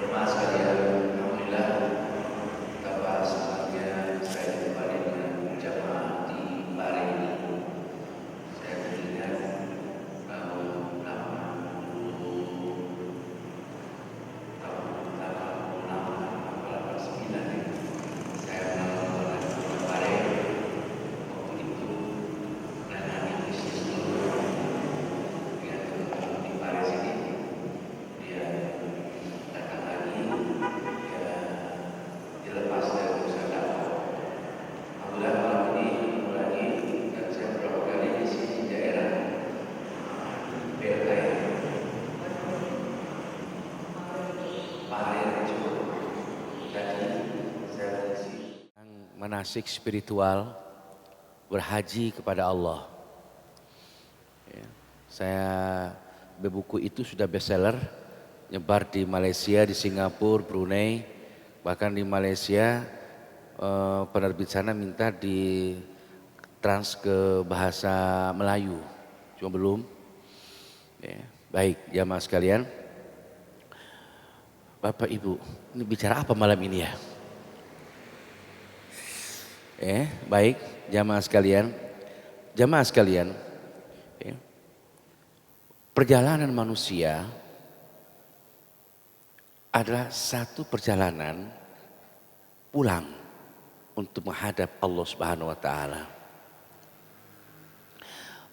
Jemaah sekalian, alhamdulillah betapa senangnya saya kembali dengan jamaah di Pare ini. Saya teringat tahun 89 ya. Saya melakukan di Pare waktu itu menangani bisnis dulu dengan teman-teman di Pare sini. Dia datang lagi, dia dilepas dari usaha dakwah. Alhamdulillah malam ini ketemu lagi dan saya beberapa kali di sini daerah BLK Pare Rejo. Jadi saya mengisi manasik spiritual berhaji kepada Allah. Ya, saya buku itu sudah bestseller, nyebar di Malaysia, di Singapura, Brunei, bahkan di Malaysia penerbit sana minta di trans ke bahasa Melayu, cuma belum. Ya, baik jamaah sekalian, Bapak Ibu, ini bicara apa malam ini ya? Baik jamaah sekalian, ya, perjalanan manusia adalah satu perjalanan pulang untuk menghadap Allah Subhanahu wa taala.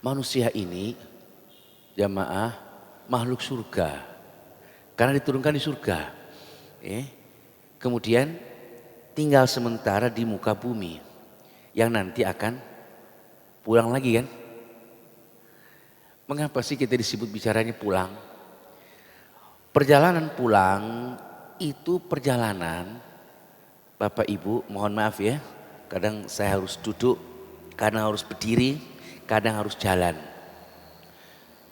Manusia ini jamaah makhluk surga karena diturunkan di surga. Kemudian tinggal sementara di muka bumi yang nanti akan pulang lagi kan? Mengapa sih kita disebut bicaranya pulang? Perjalanan pulang itu perjalanan, Bapak Ibu mohon maaf ya, kadang saya harus duduk, kadang harus berdiri, kadang harus jalan.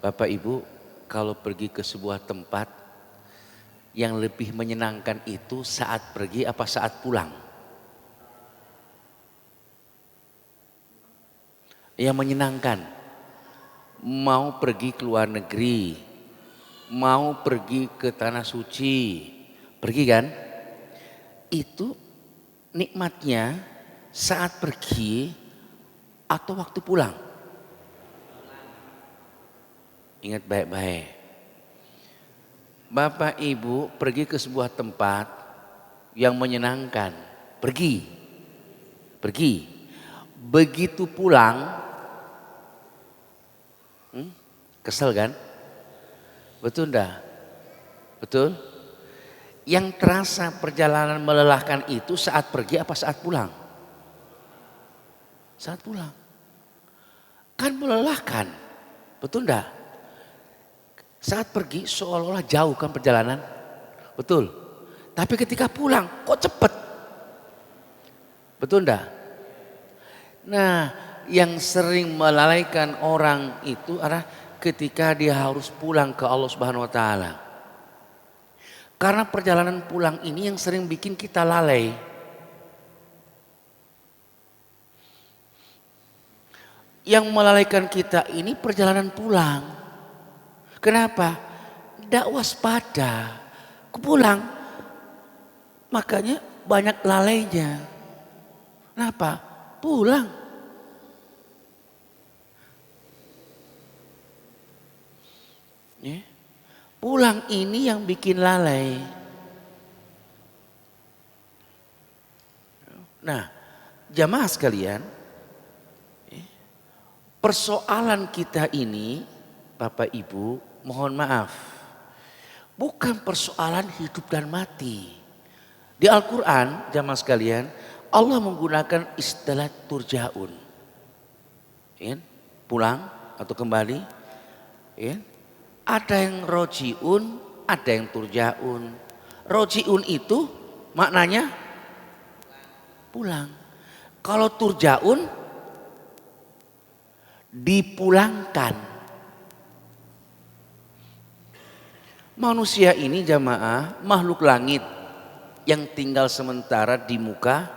Bapak Ibu kalau pergi ke sebuah tempat yang lebih menyenangkan itu saat pergi apa saat pulang? Yang menyenangkan, mau pergi ke luar negeri, mau pergi ke tanah suci, pergi kan? Itu nikmatnya saat pergi atau waktu pulang? Ingat baik-baik. Bapak Ibu pergi ke sebuah tempat yang menyenangkan, pergi. Begitu pulang, kesel kan? Betul enggak? Betul? Yang terasa perjalanan melelahkan itu saat pergi apa saat pulang? Saat pulang. Kan melelahkan, betul enggak? Saat pergi seolah-olah jauh kan perjalanan, betul. Tapi ketika pulang kok cepet, betul enggak? Nah, yang sering melalaikan orang itu adalah ketika dia harus pulang ke Allah Subhanahu wa taala. Karena perjalanan pulang ini yang sering bikin kita lalai. Yang melalaikan kita ini perjalanan pulang. Kenapa? Tidak waspada, pulang. Makanya banyak lalainya. Kenapa? Pulang. Pulang ini yang bikin lalai. Nah, jamaah sekalian, persoalan kita ini, Bapak Ibu, mohon maaf, bukan persoalan hidup dan mati. Di Al-Quran, jamaah sekalian, Allah menggunakan istilah turja'un. Pulang atau kembali. Ada yang roji'un, ada yang turja'un. Roji'un itu maknanya pulang. Kalau turja'un, dipulangkan. Manusia ini jamaah makhluk langit yang tinggal sementara di muka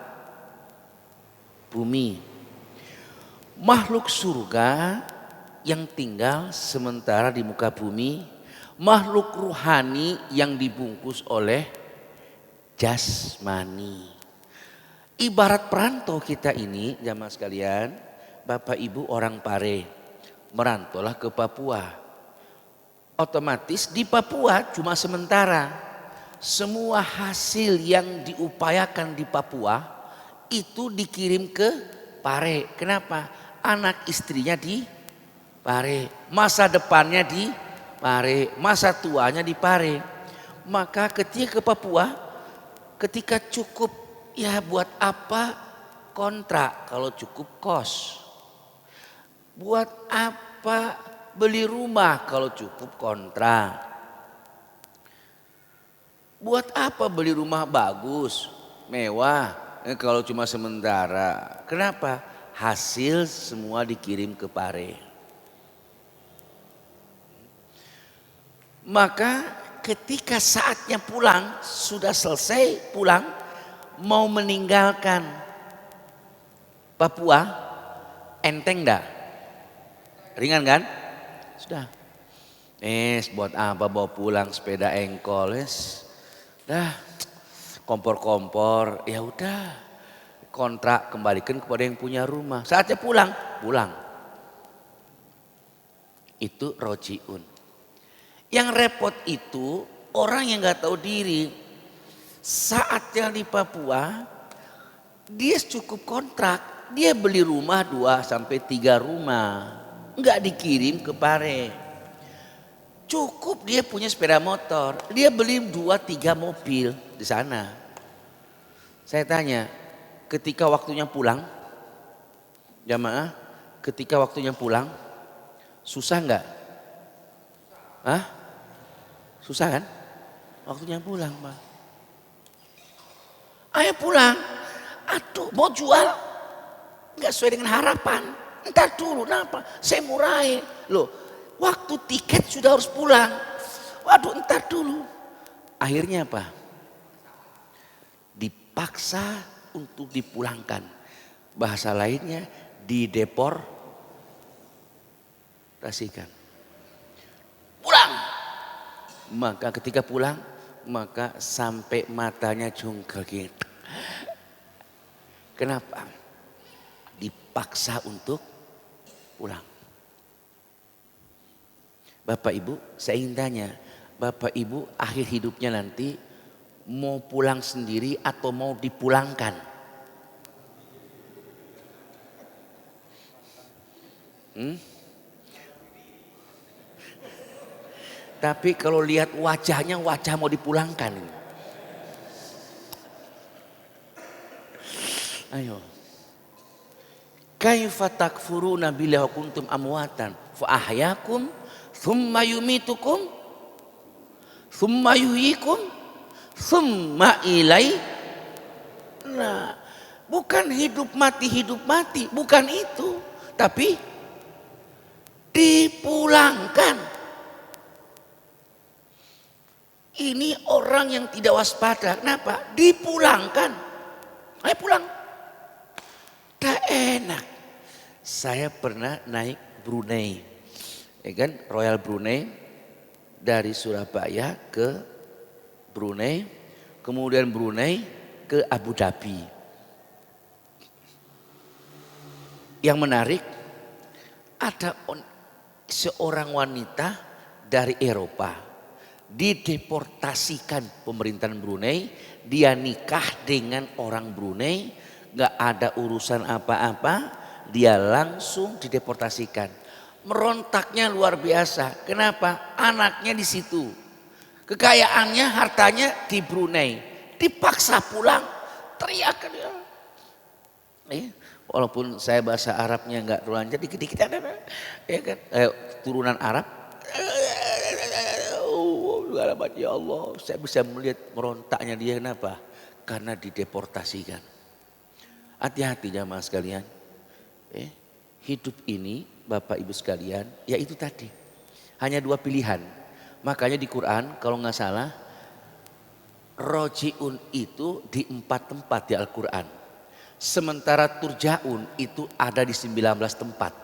bumi. Makhluk surga yang tinggal sementara di muka bumi. Makhluk ruhani yang dibungkus oleh jasmani. Ibarat perantau kita ini jamaah sekalian, Bapak Ibu orang Pare, merantaulah ke Papua. Otomatis di Papua cuma sementara. Semua hasil yang diupayakan di Papua itu dikirim ke Pare. Kenapa? Anak istrinya di Pare, masa depannya di Pare, masa tuanya di Pare. Maka ketika ke Papua, ketika cukup ya buat apa kontrak kalau cukup kos? Buat apa beli rumah kalau cukup kontrak? Buat apa beli rumah bagus, mewah kalau cuma sementara? Kenapa? Hasil semua dikirim ke Pare. Maka ketika saatnya pulang, sudah selesai pulang, mau meninggalkan Papua, enteng dah? Ringan kan? Sudah. Buat apa bawa pulang sepeda engkol, dah kompor-kompor, ya udah kontrak kembalikan kepada yang punya rumah. Saatnya pulang, pulang. Itu rojiun. Yang repot itu orang yang nggak tahu diri. Saatnya di Papua, dia cukup kontrak, dia beli rumah 2 sampai 3 rumah, nggak dikirim ke Pare. Cukup dia punya sepeda motor, dia beli 2-3 mobil di sana. Saya tanya, ketika waktunya pulang, jamaah, ketika waktunya pulang, susah nggak? Hah? Susah kan? Waktunya pulang, Pak. Ayo pulang. Aduh, mau jual? Nggak sesuai dengan harapan. Entar dulu, kenapa? Saya murahin. Loh, waktu tiket sudah harus pulang. Waduh, entar dulu. Akhirnya apa? Dipaksa untuk dipulangkan. Bahasa lainnya dideportasikan. Pulang. Maka ketika pulang, maka sampai matanya jungkel gitu. Kenapa? Dipaksa untuk pulang. Bapak Ibu, saya ingin tanya, Bapak Ibu akhir hidupnya nanti mau pulang sendiri atau mau dipulangkan? Tapi kalau lihat wajahnya, wajah mau dipulangkan. Ayo. Kaifa takfuruna billahi kuntum amwatan fa ahyakum thumma yumitukum thumma yuhyikum thumma ilai. Nah, bukan hidup mati, bukan itu, tapi dipulangkan. Ini orang yang tidak waspada. Kenapa? Dipulangkan. Ayo pulang. Tak enak. Saya pernah naik Brunei, ya kan, Royal Brunei, dari Surabaya ke Brunei, kemudian Brunei ke Abu Dhabi. Yang menarik, ada seorang wanita dari Eropa dideportasikan pemerintahan Brunei, dia nikah dengan orang Brunei. Gak ada urusan apa-apa, dia langsung dideportasikan. Merontaknya luar biasa. Kenapa? Anaknya di situ, kekayaannya, hartanya di Brunei, dipaksa pulang, teriak dia. Walaupun saya bahasa Arabnya nggak lancar, dikit-dikit ada, ya kan? Turunan Arab. Ya Allah, saya bisa melihat merontaknya dia. Kenapa? Karena dideportasikan. Hati-hati jamaah sekalian. Hidup ini Bapak Ibu sekalian, ya itu tadi. Hanya 2 pilihan. Makanya di Quran kalau nggak salah, rojiun itu di 4 tempat di Al-Quran. Sementara turjaun itu ada di 19 tempat.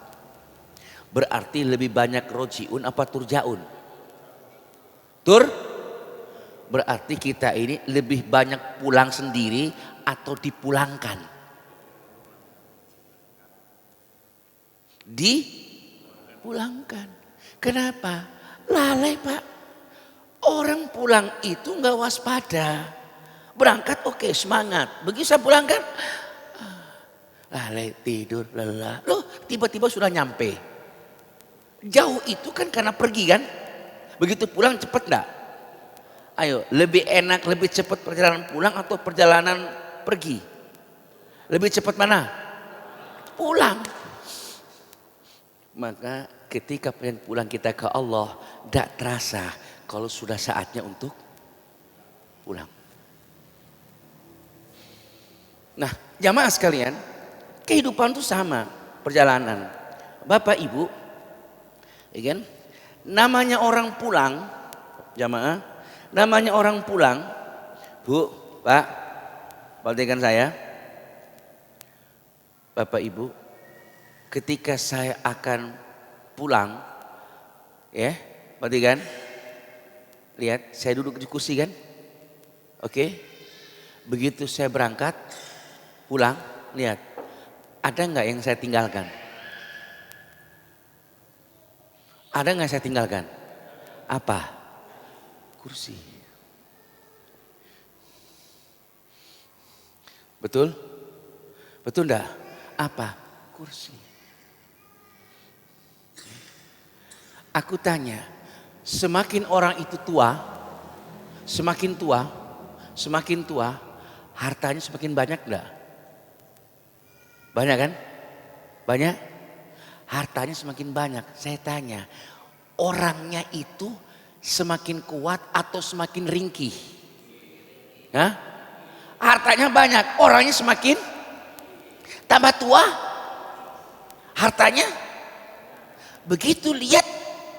Berarti lebih banyak rojiun apa turjaun? Berarti kita ini lebih banyak pulang sendiri atau dipulangkan? Dipulangkan. Kenapa? Lalai Pak. Orang pulang itu nggak waspada. Berangkat oke, semangat. Begitu saya pulangkan, lalai, tidur, lelah. Loh tiba-tiba sudah nyampe. Jauh itu kan karena pergi kan. Begitu pulang cepet enggak? Ayo, lebih enak, lebih cepat perjalanan pulang atau perjalanan pergi? Lebih cepat mana? Pulang. Maka ketika pengen pulang kita ke Allah, tidak terasa kalau sudah saatnya untuk pulang. Nah, jamaah sekalian, kehidupan itu sama, perjalanan. Bapak Ibu, ya kan? Namanya orang pulang, jamaah, namanya orang pulang, Bu, Pak, perhatikan saya, Bapak Ibu, ketika saya akan pulang, ya, perhatikan, lihat, saya duduk di kursi kan, oke, begitu saya berangkat, pulang, lihat, ada nggak yang saya tinggalkan? Ada nggak saya tinggalkan? Apa? Kursi. Betul? Betul enggak? Apa? Kursi. Aku tanya, semakin orang itu tua, semakin tua, hartanya semakin banyak enggak? Banyak kan? Banyak? Hartanya semakin banyak. Saya tanya, orangnya itu semakin kuat atau semakin ringkih? Hah? Hartanya banyak, orangnya semakin tambah tua, hartanya begitu lihat,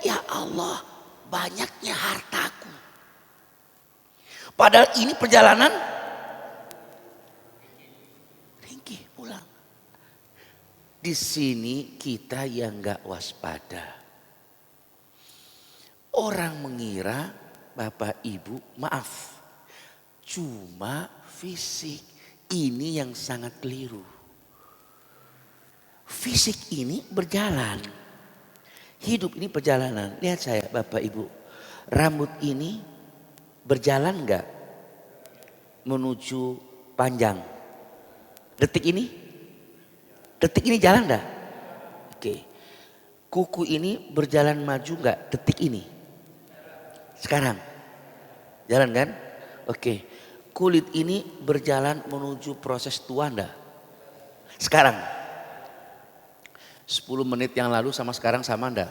ya Allah banyaknya hartaku. Padahal ini perjalanan ringkih pulang. Di sini kita yang nggak waspada. Orang mengira Bapak Ibu maaf, cuma fisik. Ini yang sangat keliru. Fisik ini berjalan. Hidup ini perjalanan. Lihat saya Bapak Ibu. Rambut ini berjalan nggak menuju panjang? Detik ini? Detik ini jalan enggak? Oke. Kuku ini berjalan maju enggak detik ini? Sekarang. Jalan kan? Oke. Kulit ini berjalan menuju proses tua enggak? Sekarang. 10 menit yang lalu sama sekarang sama enggak?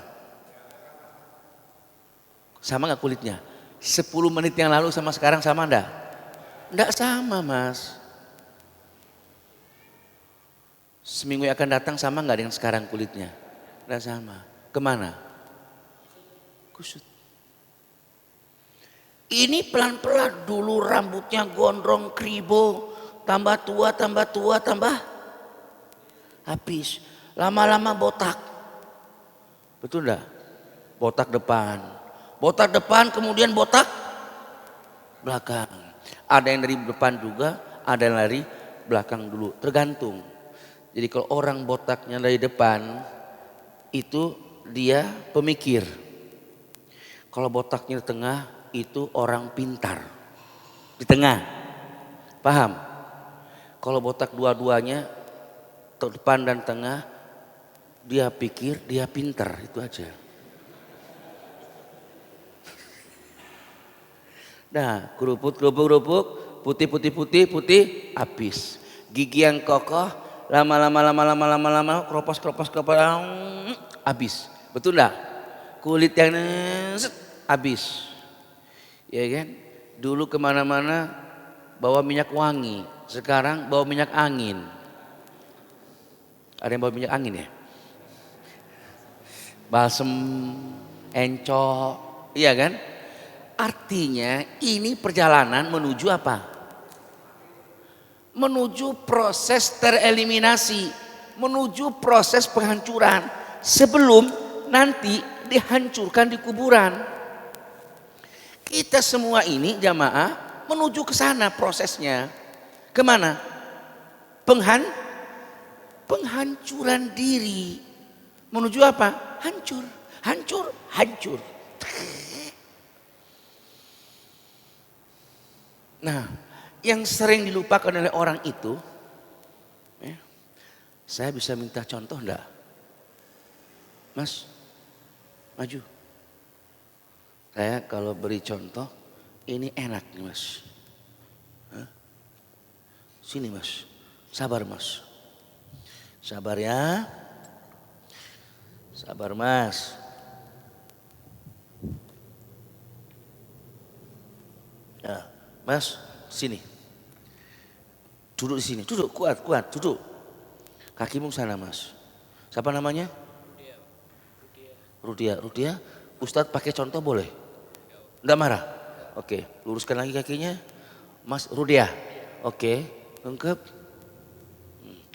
Sama enggak kulitnya? 10 menit yang lalu sama sekarang sama enggak? Enggak sama Mas. Seminggu yang akan datang sama nggak dengan sekarang kulitnya? Nggak sama. Kemana? Kusut. Ini pelan-pelan dulu rambutnya gondrong kribo, tambah tua, tambah habis. Lama-lama botak. Betul enggak? Botak depan kemudian botak belakang. Ada yang dari depan juga, ada yang dari belakang dulu. Tergantung. Jadi kalau orang botaknya dari depan itu dia pemikir. Kalau botaknya di tengah itu orang pintar. Di tengah. Paham? Kalau botak dua-duanya depan dan tengah dia pikir dia pintar, itu aja. Nah, kerupuk, putih, habis. Gigi yang kokoh, lama, keropos, habis. Betul enggak? Kulit yang habis. Ya kan? Dulu kemana-mana bawa minyak wangi, sekarang bawa minyak angin. Ada yang bawa minyak angin ya? Balsem, encok, iya kan? Artinya ini perjalanan menuju apa? Menuju proses tereliminasi, menuju proses penghancuran sebelum nanti dihancurkan di kuburan. Kita semua ini jamaah menuju ke sana prosesnya. Kemana? Penghancuran diri. Menuju apa? Hancur, hancur, hancur. Nah, yang sering dilupakan oleh orang itu, ya, saya bisa minta contoh enggak? Mas, maju. Saya kalau beri contoh, ini enak nih mas. Hah? Sini mas, sabar mas. Sabar ya. Sabar mas. Ya, mas, sini. Duduk di sini, duduk kuat, duduk. Kakimu sana mas. Siapa namanya? Rudia. Ustadz pakai contoh boleh? Enggak marah? Oke, luruskan lagi kakinya. Mas Rudia. Oke, lengkap.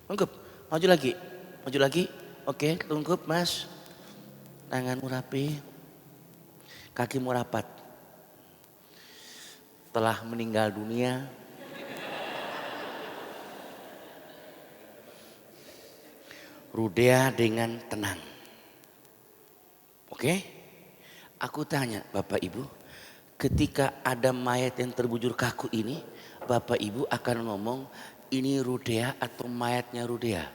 Lengkap. Maju lagi. Oke, lengkap mas. Tanganmu rapi. Kakimu rapat. Telah meninggal dunia. Rudia dengan tenang. Oke? Aku tanya Bapak Ibu, ketika ada mayat yang terbujur kaku ini, Bapak Ibu akan ngomong ini Rudia atau mayatnya Rudia?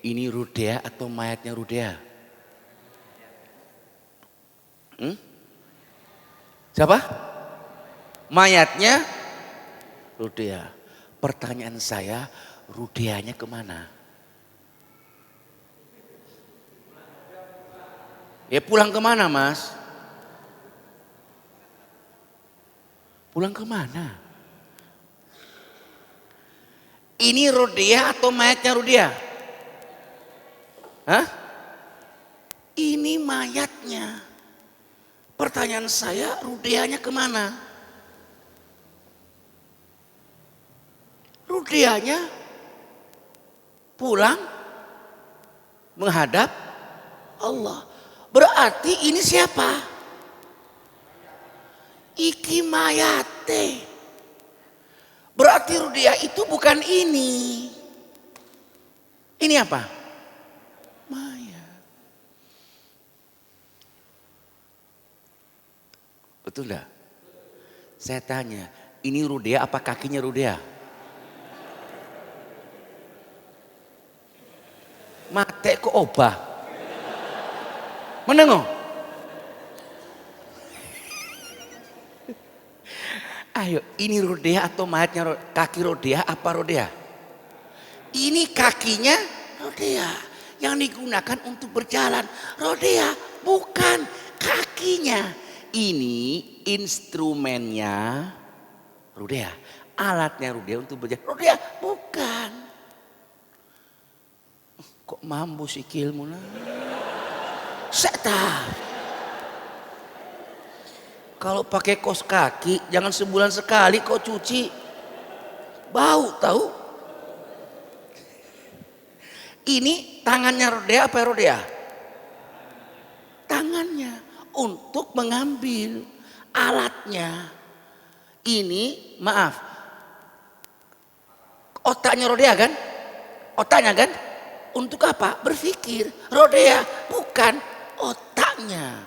Ini Rudia atau mayatnya Rudia? Siapa? Mayatnya Rudia. Pertanyaan saya, Rudianya kemana? Ya pulang kemana mas? Pulang kemana? Ini Rudia atau mayatnya Rudia? Hah? Ini mayatnya. Pertanyaan saya, Rudianya kemana? Rudianya pulang menghadap Allah. Berarti ini siapa? Iki mayate. Berarti Rudia itu bukan ini. Ini apa? Mayat. Betul enggak? Saya tanya, ini Rudia apa kakinya Rudia? Mate kok obah. Menengok. Ayo, ini Rudia atau mayatnya kaki Rudia apa Rudia? Ini kakinya Rudia yang digunakan untuk berjalan. Rudia bukan kakinya. Ini instrumennya Rudia, alatnya Rudia untuk berjalan. Rudia bukan. Kok mampu sikilmu nah? Setan. Kalau pakai kos kaki jangan sebulan sekali kok cuci. Bau tahu? Ini tangannya Rudia apa Rudia? Tangannya untuk mengambil alatnya. Ini maaf. Otaknya Rudia kan? Otaknya kan? Untuk apa? Berpikir. Rudia bukan otaknya.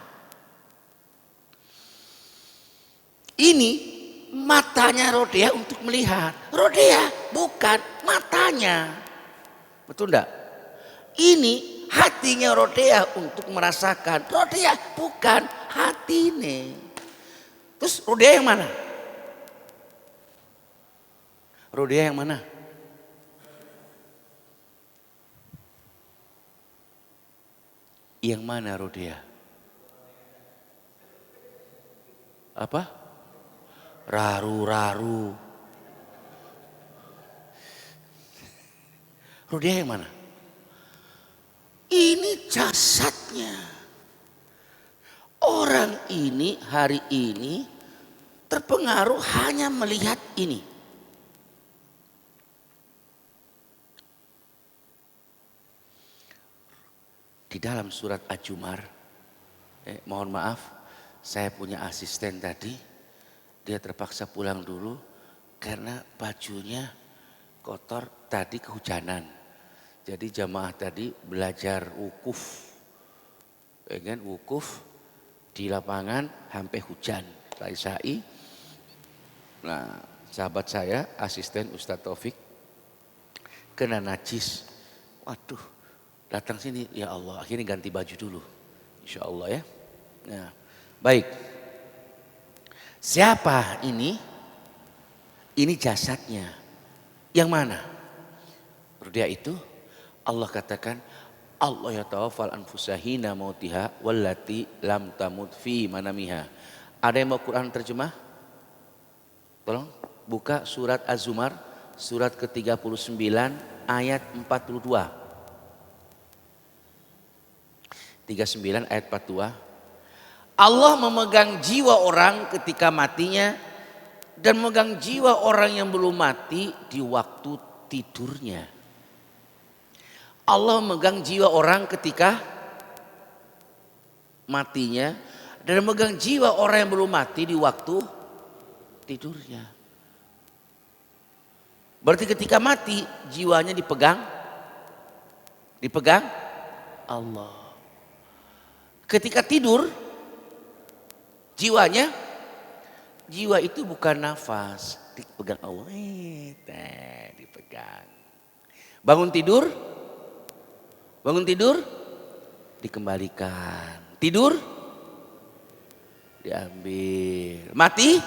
Ini matanya Rudia untuk melihat. Rudia bukan matanya. Betul enggak? Ini hatinya Rudia untuk merasakan. Rudia bukan hatine. Terus Rudia yang mana? Rudia yang mana? Yang mana Rudia? Apa? Raru-raru. Rudia yang mana? Ini jasadnya. Orang ini hari ini terpengaruh hanya melihat ini. di dalam surat Az-Zumar, mohon maaf, saya punya asisten tadi, dia terpaksa pulang dulu karena bajunya kotor tadi kehujanan. Jadi jamaah tadi belajar wukuf, kan wukuf di lapangan sampai hujan, Isai. Nah, sahabat saya, asisten Ustadz Taufik, kena najis. Waduh, datang sini, ya Allah, akhirnya ganti baju dulu. Insya Allah ya. Nah, baik. Siapa ini? Ini jasadnya. Yang mana? Dia itu Allah katakan, Allah yatawaffal anfusa hina mautiha wallati lam tamut fi manamiha. Ada yang mau Quran terjemah? Tolong buka surat Az-Zumar, surat ke-39 ayat 42. 39 ayat 42. Allah memegang jiwa orang ketika matinya dan memegang jiwa orang yang belum mati di waktu tidurnya. Allah memegang jiwa orang ketika matinya dan memegang jiwa orang yang belum mati di waktu tidurnya. Berarti ketika mati jiwanya dipegang Allah. Ketika tidur jiwa itu bukan nafas, dipegang Allah, dipegang. Bangun tidur dikembalikan. Tidur diambil. Mati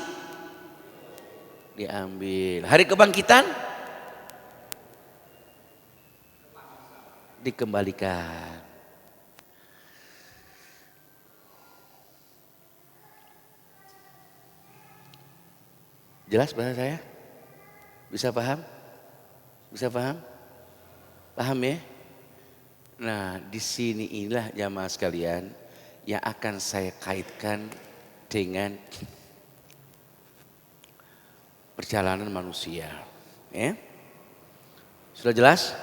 diambil. Hari kebangkitan dikembalikan. Jelas bahasa saya? Bisa paham? Bisa paham? Paham ya? Nah, di sini inilah jamaah sekalian yang akan saya kaitkan dengan perjalanan manusia. Ya? Sudah jelas?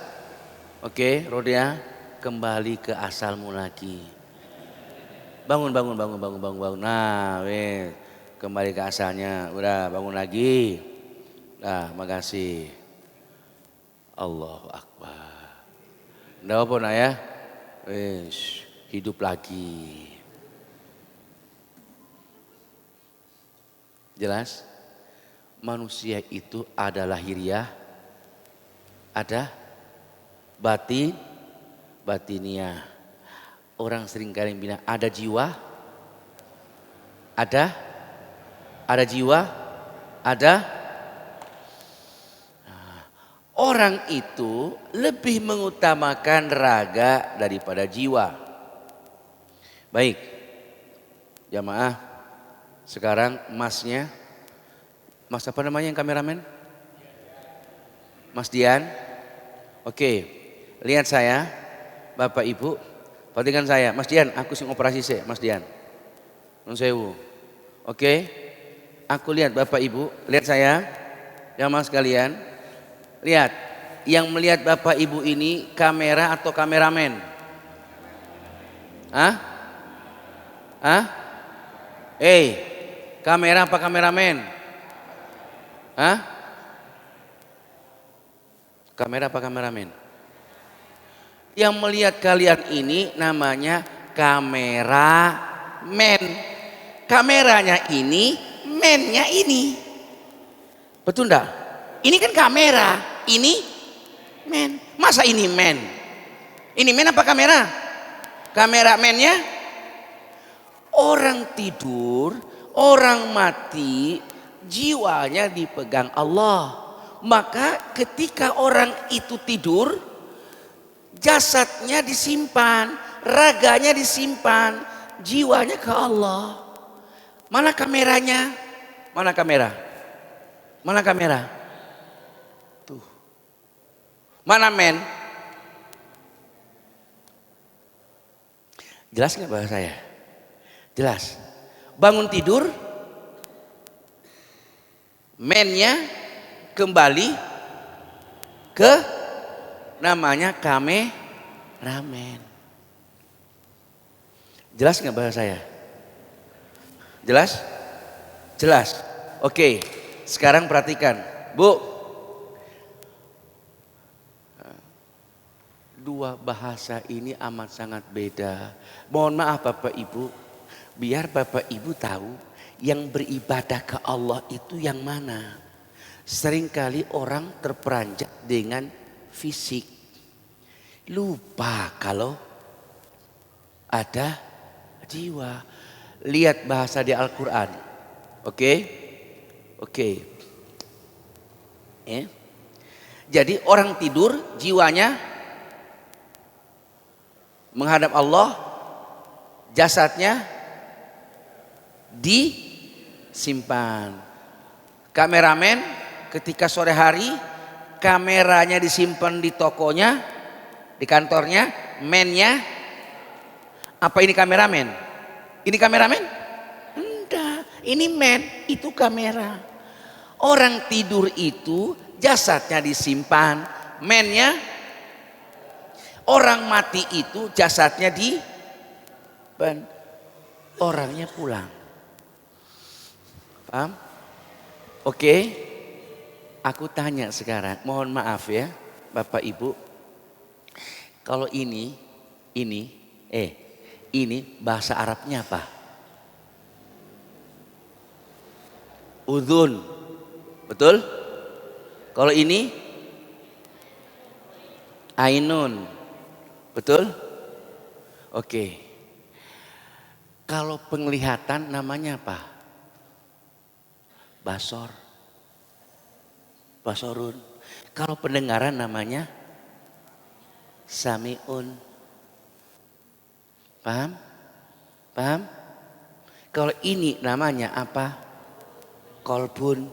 Oke, Rodia, kembali ke asalmu lagi. Bangun. Nah, kembali ke asalnya. Udah, bangun lagi. Nah, makasih. Allahu Akbar. Nggak apa nak ya, hidup lagi. Jelas? Manusia itu ada lahiriah, ada batiniah. Orang seringkali bilang ada jiwa, ada jiwa, ada. Orang itu lebih mengutamakan raga daripada jiwa. Baik, jamaah. Sekarang masnya, mas apa namanya yang kameramen? Mas Dian. Oke, lihat saya, Bapak Ibu. Perhatikan saya, Mas Dian. Aku sing operasi sih, Mas Dian. Nun sewu. Oke, aku lihat Bapak Ibu. Lihat saya, jamaah sekalian. Lihat, yang melihat Bapak Ibu ini kamera atau kameramen? Hah? Kamera apa kameramen? Hah? Kamera apa kameramen? Yang melihat kalian ini namanya kameramen. Kameranya ini, mennya ini. Betul enggak? Ini kan kamera, ini men. Masa ini men? Ini men apa kamera? Kameramennya? Orang tidur, orang mati, jiwanya dipegang Allah. Maka ketika orang itu tidur, jasadnya disimpan, raganya disimpan, jiwanya ke Allah. Mana kameranya? Mana kamera? Mana kamera? Tuh. Mana men? Jelas nggak bahasa saya? Jelas. Bangun tidur, mennya kembali ke namanya kameramen. Jelas nggak bahasa saya? Jelas? Jelas. Oke, sekarang perhatikan. Bu, dua bahasa ini amat sangat beda. Mohon maaf Bapak Ibu, biar Bapak Ibu tahu yang beribadah ke Allah itu yang mana. Seringkali orang terperanjat dengan fisik. Lupa kalau ada jiwa. Lihat bahasa di Al-Quran. Oke? Oke. Jadi orang tidur jiwanya menghadap Allah, jasadnya disimpan. Kameramen ketika sore hari kameranya disimpan di tokonya, di kantornya, mennya. Apa ini kameramen? Ini kameramen? Enggak, ini men, itu kamera. Orang tidur itu jasadnya disimpan, mennya. Orang mati itu jasadnya orangnya pulang. Paham? Oke. Aku tanya sekarang, mohon maaf ya Bapak Ibu. Kalau ini bahasa Arabnya apa? Udhun. Betul? Kalau ini ainun. Betul? Oke. Kalau penglihatan namanya apa? Basor. Basorun. Kalau pendengaran namanya samiun. Paham? Paham? Kalau ini namanya apa? Kolbun.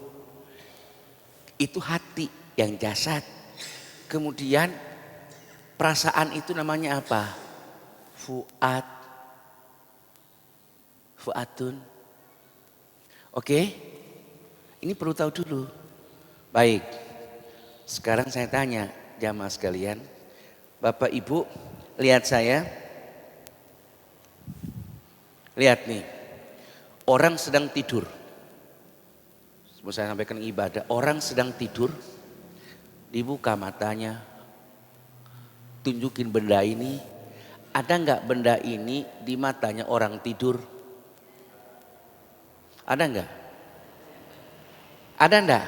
Itu hati yang jasad. Kemudian perasaan itu namanya apa? Fuad. Fuadun. Oke? Ini perlu tahu dulu. Baik. Sekarang saya tanya jamaah sekalian. Bapak Ibu, lihat saya. Lihat nih. Orang sedang tidur. Sebelum saya sampaikan ibadah, orang sedang tidur. Dibuka matanya. Tunjukin benda ini. Ada nggak benda ini di matanya orang tidur? Ada nggak? Ada nggak?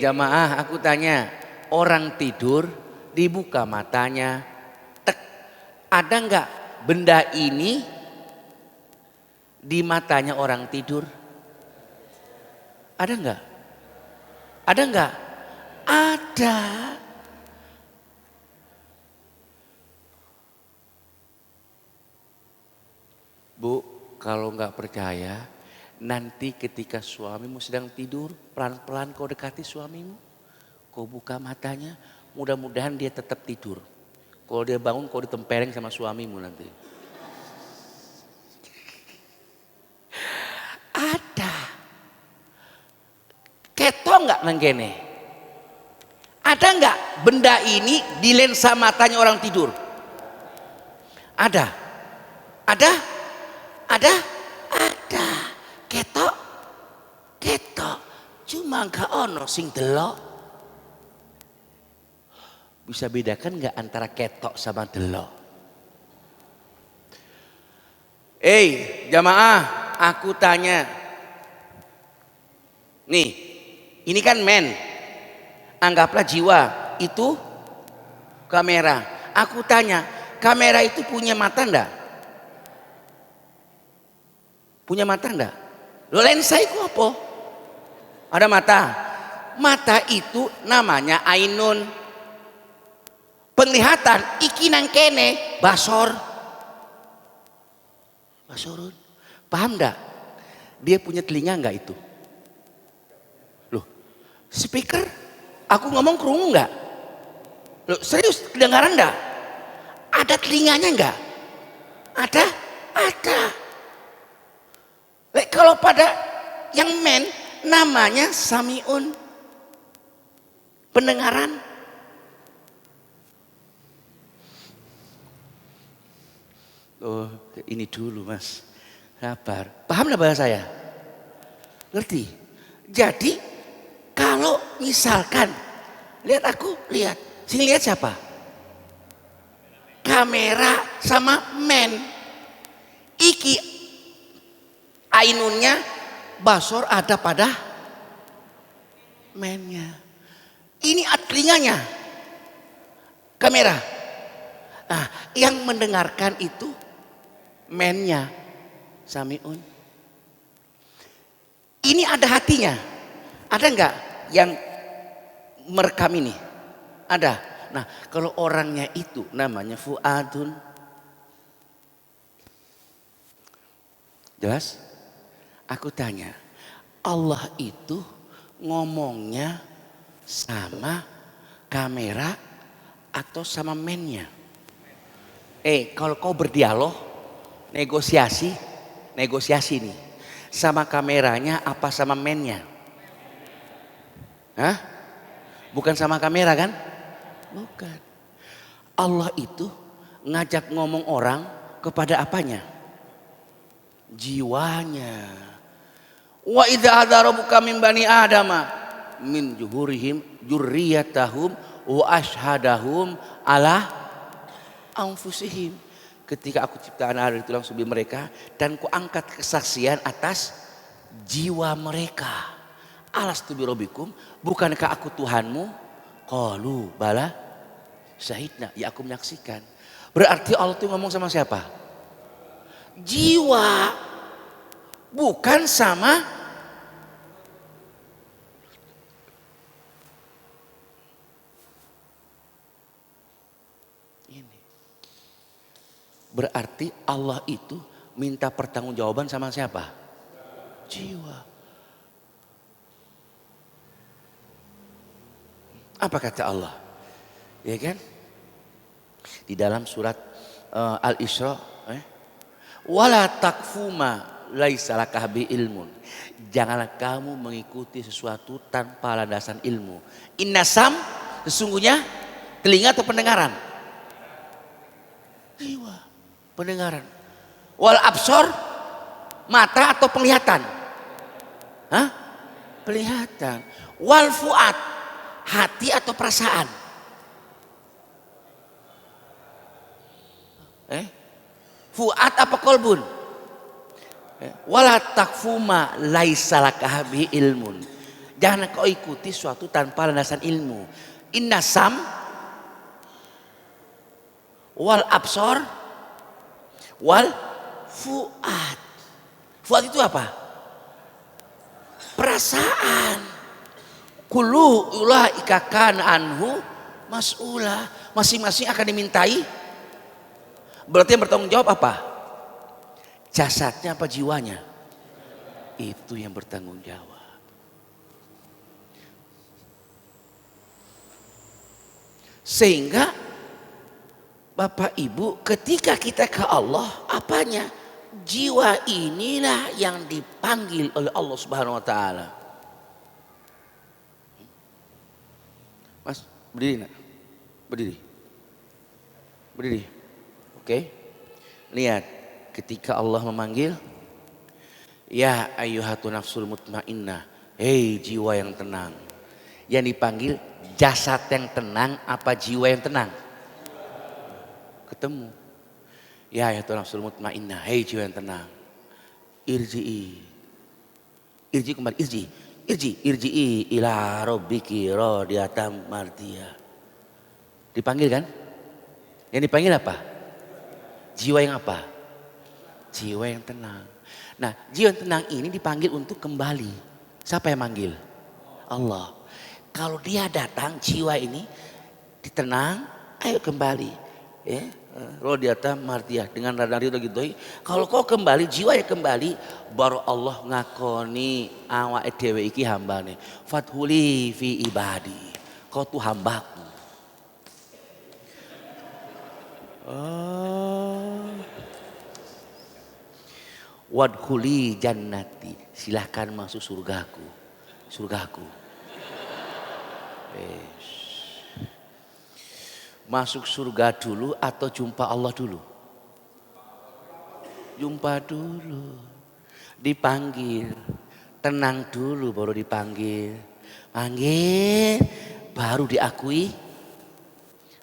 Jamaah, aku tanya. Orang tidur, dibuka matanya. Tek. Ada nggak benda ini di matanya orang tidur? Ada nggak? Ada nggak? Ada. Bu, kalau nggak percaya, nanti ketika suamimu sedang tidur, pelan-pelan kau dekati suamimu, kau buka matanya, mudah-mudahan dia tetap tidur. Kalau dia bangun, kau ditempeleng sama suamimu nanti. Ada. Keto nggak nenggene? Ada nggak benda ini di lensa matanya orang tidur? Ada. Ada? Ada? Ada. Ketok? Ketok. Cuma gak ono sing delok. Bisa bedakan gak antara ketok sama delok? Jamaah, aku tanya. Nih, ini kan men. Anggaplah jiwa, itu kamera. Aku tanya, kamera itu punya mata enggak? Punya mata enggak? Lo lensa itu apa? Ada mata. Mata itu namanya ainun. Penglihatan iki nang kene basor. Basorun. Paham enggak? Dia punya telinga enggak itu? Loh, speaker? Aku ngomong kerungu enggak? Loh, serius kedengaran enggak? Ada telinganya enggak? Ada? Ada. Kalau pada yang men namanya samiun, pendengaran. Oh, ini dulu Mas. Sabar. Paham enggak bahasa saya? Ngerti? Jadi kalau misalkan lihat aku, lihat. Sini lihat siapa? Kamera sama men. Iki ainunnya basor ada pada mennya. Ini telinganya. Kamera. Nah, yang mendengarkan itu mennya. Samiun. Ini ada hatinya. Ada enggak yang merekam ini? Ada. Nah, kalau orangnya itu namanya fuadun. Jelas? Aku tanya, Allah itu ngomongnya sama kamera atau sama mennya? Kalau kau berdialog, negosiasi nih. Sama kameranya apa sama mennya? Hah? Bukan sama kamera kan? Bukan. Allah itu ngajak ngomong orang kepada apanya? Jiwanya. Wa idza hadza rabbuka min bani adama min juhurihim dzurriyyatahum wa ashhadahum ala anfusihim. Ketika aku ciptaan dari tulang sumber mereka dan ku angkat kesaksian atas jiwa mereka. Alastu bi rabbikum, bukankah aku Tuhanmu? Qalu bala syahidna, ya aku menyaksikan. Berarti Allah itu ngomong sama siapa? Jiwa, bukan sama ini. Berarti Allah itu minta pertanggungjawaban sama siapa? Jiwa. Apa kata Allah? Ya kan? Di dalam surat Al-Isra, wala takfuma laisa laka bi ilmun. Janganlah kamu mengikuti sesuatu tanpa landasan ilmu. Innasam, sesungguhnya telinga atau pendengaran? Jiwa, pendengaran. Wal absor, mata atau penglihatan? Hah? Penglihatan. Wal fuad, hati atau perasaan? Fuad apa kolbun? Wala takfuma laisa laka bi ilmun. Jangan kau ikuti suatu tanpa landasan ilmu. Innasam wal absor wal fuad. Fuad itu apa? Perasaan. Kullu ulaika kana anhu mas'ula. Masing-masing akan dimintai. Berarti yang bertanggung jawab apa? Jasadnya apa jiwanya? Itu yang bertanggung jawab. Sehingga Bapak Ibu, ketika kita ke Allah, apanya? Jiwa inilah yang dipanggil oleh Allah Subhanahu wa taala. Mas, berdiri nak? Berdiri. Berdiri. Oke. Lihat, ketika Allah memanggil, ya ayyuhatun nafsul mutmainnah, hei jiwa yang tenang. Yang dipanggil jasad yang tenang apa jiwa yang tenang? Ketemu. Ya ayyuhatun nafsul mutmainnah, hei jiwa yang tenang. Irji'i. Irji kembali, irji'i ila rabbiki radiyatan mardiyah. Dipanggil kan? Yang dipanggil apa? Jiwa yang apa? Jiwa yang tenang. Nah, jiwa yang tenang ini dipanggil untuk kembali. Siapa yang manggil? Allah. Kalau dia datang, jiwa ini ditenang, ayo kembali. Ya, rodiyata mardiyah dengan radar itu gitu. Kalau kau kembali, jiwa yang kembali, baru Allah ngakoni awake dhewe iki hambane. Fathuli fi ibadi. Kau tuh hambaku. Oh. Wadkhuli jannati, silahkan masuk surgaku. Surgaku. Masuk surga dulu atau jumpa Allah dulu? jumpa dulu, dipanggil, tenang dulu baru dipanggil, panggil baru diakui,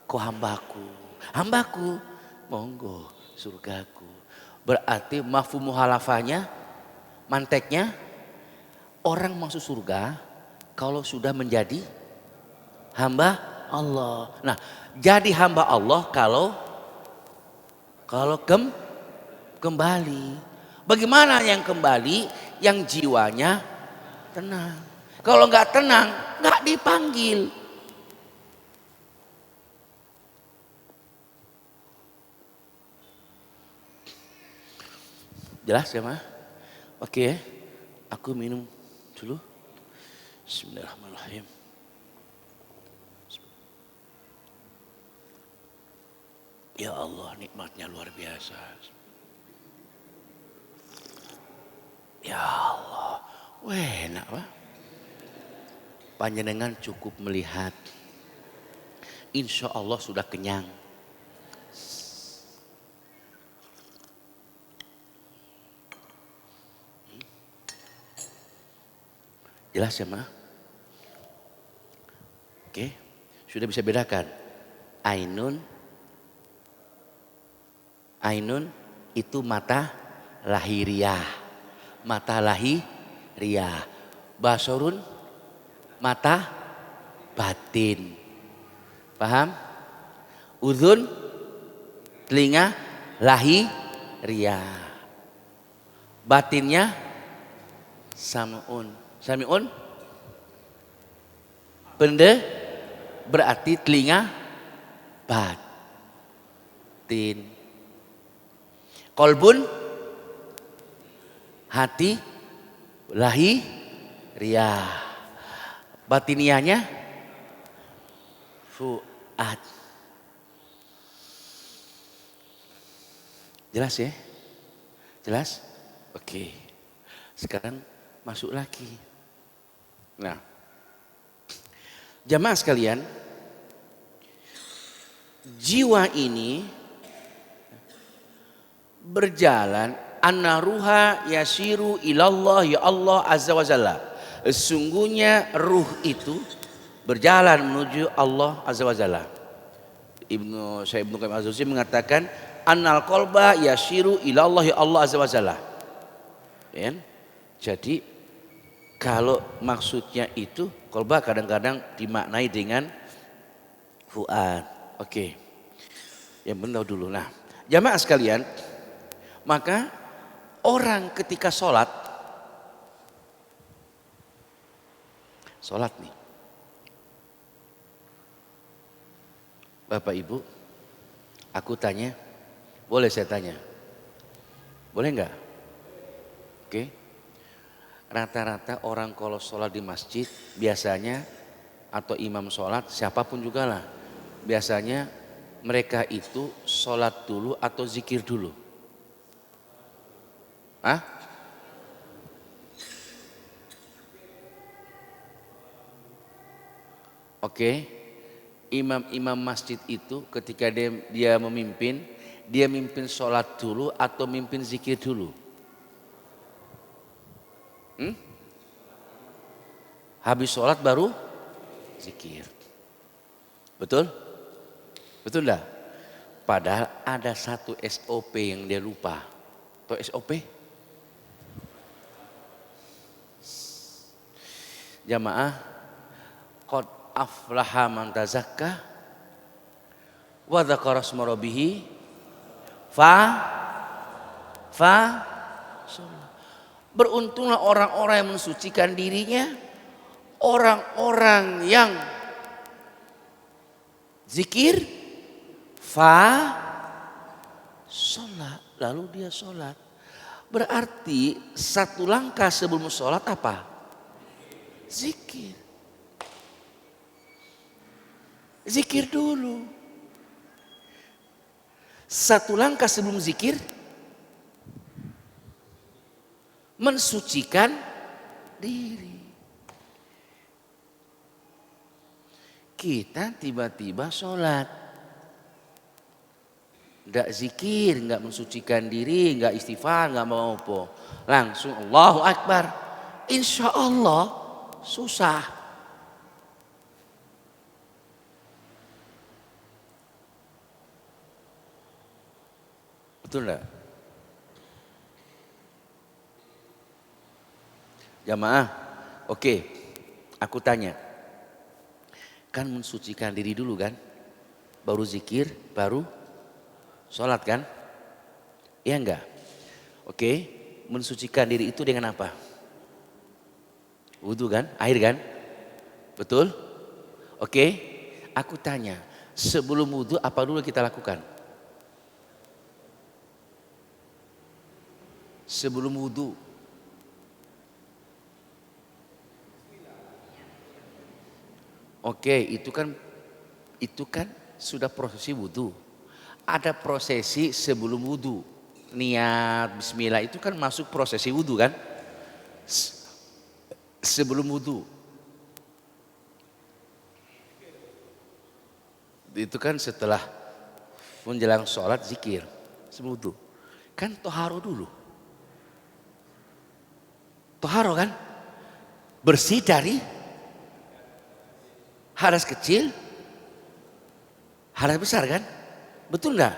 kau hambaku, hambaku, monggo surgaku. Berarti mafhum muhalafahnya, manteknya, orang masuk surga kalau sudah menjadi hamba Allah. Nah, jadi hamba Allah kalau kembali. Bagaimana yang kembali? Yang jiwanya tenang. Kalau nggak tenang, nggak dipanggil. Jelas ya, Ma? Oke, aku minum dulu. Bismillahirrahmanirrahim. Ya Allah, nikmatnya luar biasa. Ya Allah, enak Pak. Panjenengan cukup melihat, insya Allah sudah kenyang. Jelas ya, Ma? Oke, sudah bisa bedakan. Ainun itu mata lahiriah. Mata lahiriah. Basorun mata batin. Paham? Udhun telinga lahiriah. Batinnya sam'un. Sami'un berarti telinga batin. Kolbun hati lahiriah. Batiniahnya fuad. Jelas ya? Jelas? Oke. Sekarang masuk lagi. Nah, jamaah sekalian, jiwa ini berjalan, anna ruha yasiru ilallah ya Allah azza wa jalla. Sesungguhnya ruh itu berjalan menuju Allah azza wa jalla. Ibnu Qayyim Az-Jauziyyah mengatakan annal qalba yasiru ilallah ya Allah azza wa jalla. Ya. Jadi kalau maksudnya itu qalba kadang-kadang dimaknai dengan fuad. Oke. Yang benar dulu. Nah, jamaah sekalian, maka orang ketika sholat nih, Bapak Ibu, aku tanya, boleh saya tanya? Boleh enggak? Oke. Rata-rata orang kalau sholat di masjid biasanya, atau imam sholat siapapun juga lah, biasanya mereka itu sholat dulu atau zikir dulu? Hah? Oke. Imam masjid itu ketika dia memimpin, dia mimpin sholat dulu atau mimpin zikir dulu? Habis sholat baru zikir. Betul? Betul enggak? Padahal ada satu SOP yang dia lupa. Tahu SOP? Jamaah, qad aflaha man tazakka wa dzakara asma rabbih beruntunglah orang-orang yang mensucikan dirinya, orang-orang yang zikir sholat, lalu dia sholat. Berarti satu langkah sebelum sholat apa? Zikir. Zikir dulu. Satu langkah sebelum zikir, mensucikan diri. Kita tiba-tiba sholat. Nggak zikir, nggak mensucikan diri, nggak istighfar, nggak mau apa. Langsung Allahu Akbar. Insya Allah susah. Betul enggak? Jamaah, oke, aku tanya. Kan mensucikan diri dulu kan? Baru zikir, baru sholat kan? Iya enggak? Oke, mensucikan diri itu dengan apa? Wudhu kan? Air kan? Betul? Oke, aku tanya. Sebelum wudhu apa dulu kita lakukan? Sebelum wudhu. Oke, itu kan sudah prosesi wudhu. Ada prosesi sebelum wudhu. Niat, bismillah itu kan masuk prosesi wudhu kan? Sebelum wudhu. Itu kan setelah menjelang sholat zikir. Sebelum wudhu. Kan toharo dulu. Toharo kan? Bersih dari hadas kecil, hadas besar kan? Betul nggak?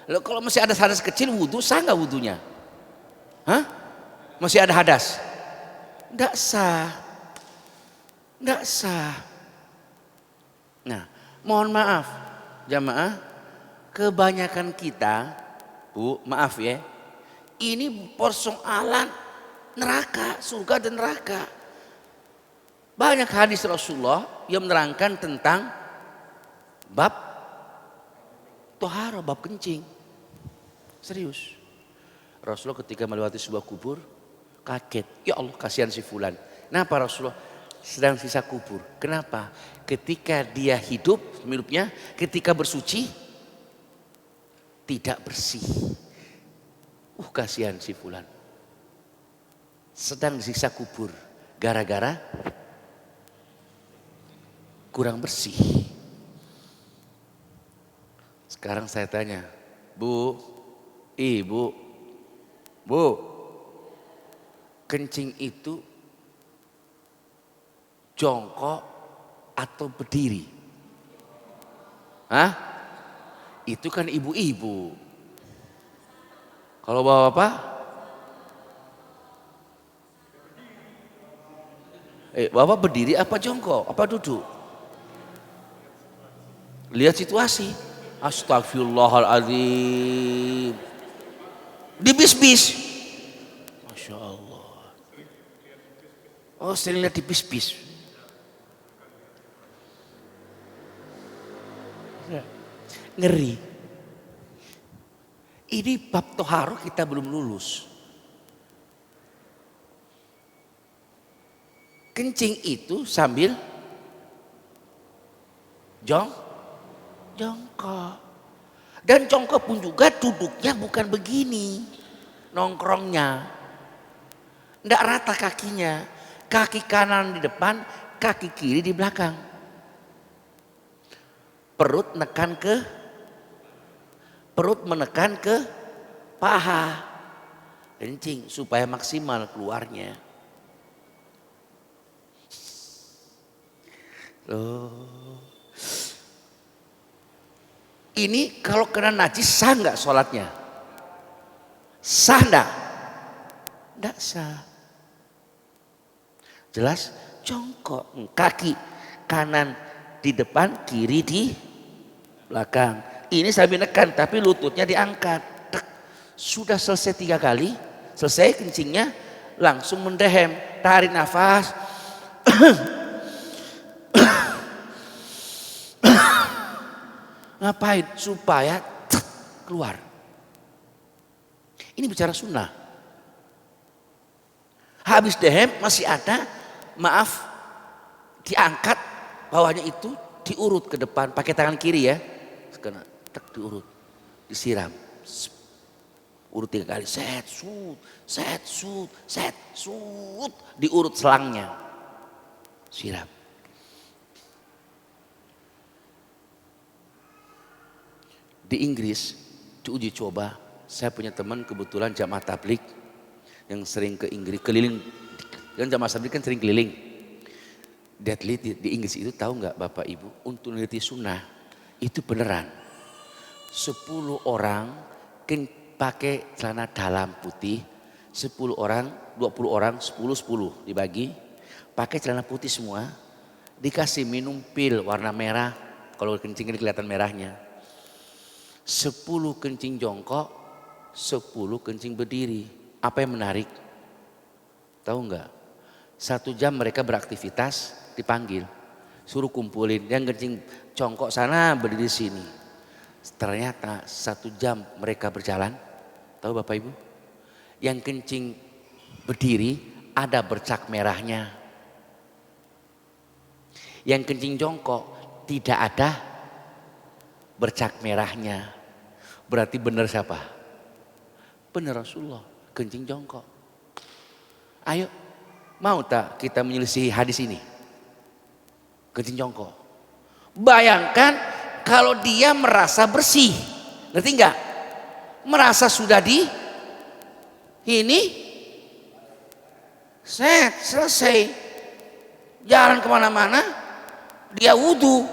Lalu kalau masih ada hadas kecil wudhu, sah nggak wudhunya? Hah? Masih ada hadas? Nggak sah. Nggak sah. Nah, mohon maaf jamaah, kebanyakan kita, Bu, maaf ya, ini persoalan neraka, surga dan neraka. Banyak hadis Rasulullah yang menerangkan tentang bab tohara, bab kencing. Serius. Rasulullah ketika melewati sebuah kubur kaget. Ya Allah, kasihan si fulan. Kenapa Rasulullah sedang sisa kubur? Kenapa? Ketika dia hidupnya, ketika bersuci tidak bersih. Kasihan si fulan. Sedang disiksa kubur gara-gara kurang bersih. Sekarang saya tanya, Bu, Ibu, Bu, kencing itu jongkok atau berdiri? Hah? Itu kan ibu-ibu. Kalau bapak-bapak? Bapak berdiri apa jongkok? Apa duduk? Lihat situasi. Astagfirullahaladzim. Di bis-bis. Masya Allah. Oh, sering lihat di bis-bis. Ngeri. Ini bab toharo kita belum lulus. Kencing itu sambil jongkok. Dan jongkok pun juga duduknya bukan begini. Nongkrongnya. Nggak rata kakinya. Kaki kanan di depan, kaki kiri di belakang. Perut menekan ke paha. Kencing supaya maksimal keluarnya. Loh. Ini kalau kena najis sah nggak sholatnya? Sah nggak? Nggak sah. Jelas? Jongkok, kaki kanan di depan, kiri di belakang. Ini sambil nekan tapi lututnya diangkat. Sudah selesai 3 kali, selesai kencingnya, langsung mendehem, tarik nafas. Ngapain? Supaya keluar. Ini bicara sunnah. Habis dehem masih ada, maaf, diangkat bawahnya itu diurut ke depan pakai tangan kiri ya. Kena diurut, disiram. Urut 3 kali, set, sut, diurut selangnya. Siram. Di Inggris diuji coba. Saya punya teman kebetulan jamaah tablik yang sering ke Inggris, keliling. Yang jamaah tablik kan sering keliling. Dia teliti di Inggris itu, tahu nggak Bapak Ibu, untuk meneliti sunnah itu beneran. 10 orang pakai celana dalam putih, 10 orang, 20 orang, 10 dibagi, pakai celana putih semua, dikasih minum pil warna merah, kalau kencing ini kelihatan merahnya. 10 kencing jongkok, 10 kencing berdiri. Apa yang menarik? Tahu nggak? 1 jam mereka beraktivitas, dipanggil, suruh kumpulin, yang kencing jongkok sana berdiri sini. Ternyata 1 jam mereka berjalan, tahu Bapak Ibu? Yang kencing berdiri ada bercak merahnya. Yang kencing jongkok tidak ada bercak merahnya. Berarti benar siapa? Benar Rasulullah, kencing jongkok. Ayo, mau tak kita menyelisih hadis ini? Kencing jongkok. Bayangkan kalau dia merasa bersih, ngerti enggak? Merasa sudah ini selesai, jalan kemana-mana, dia wudhu,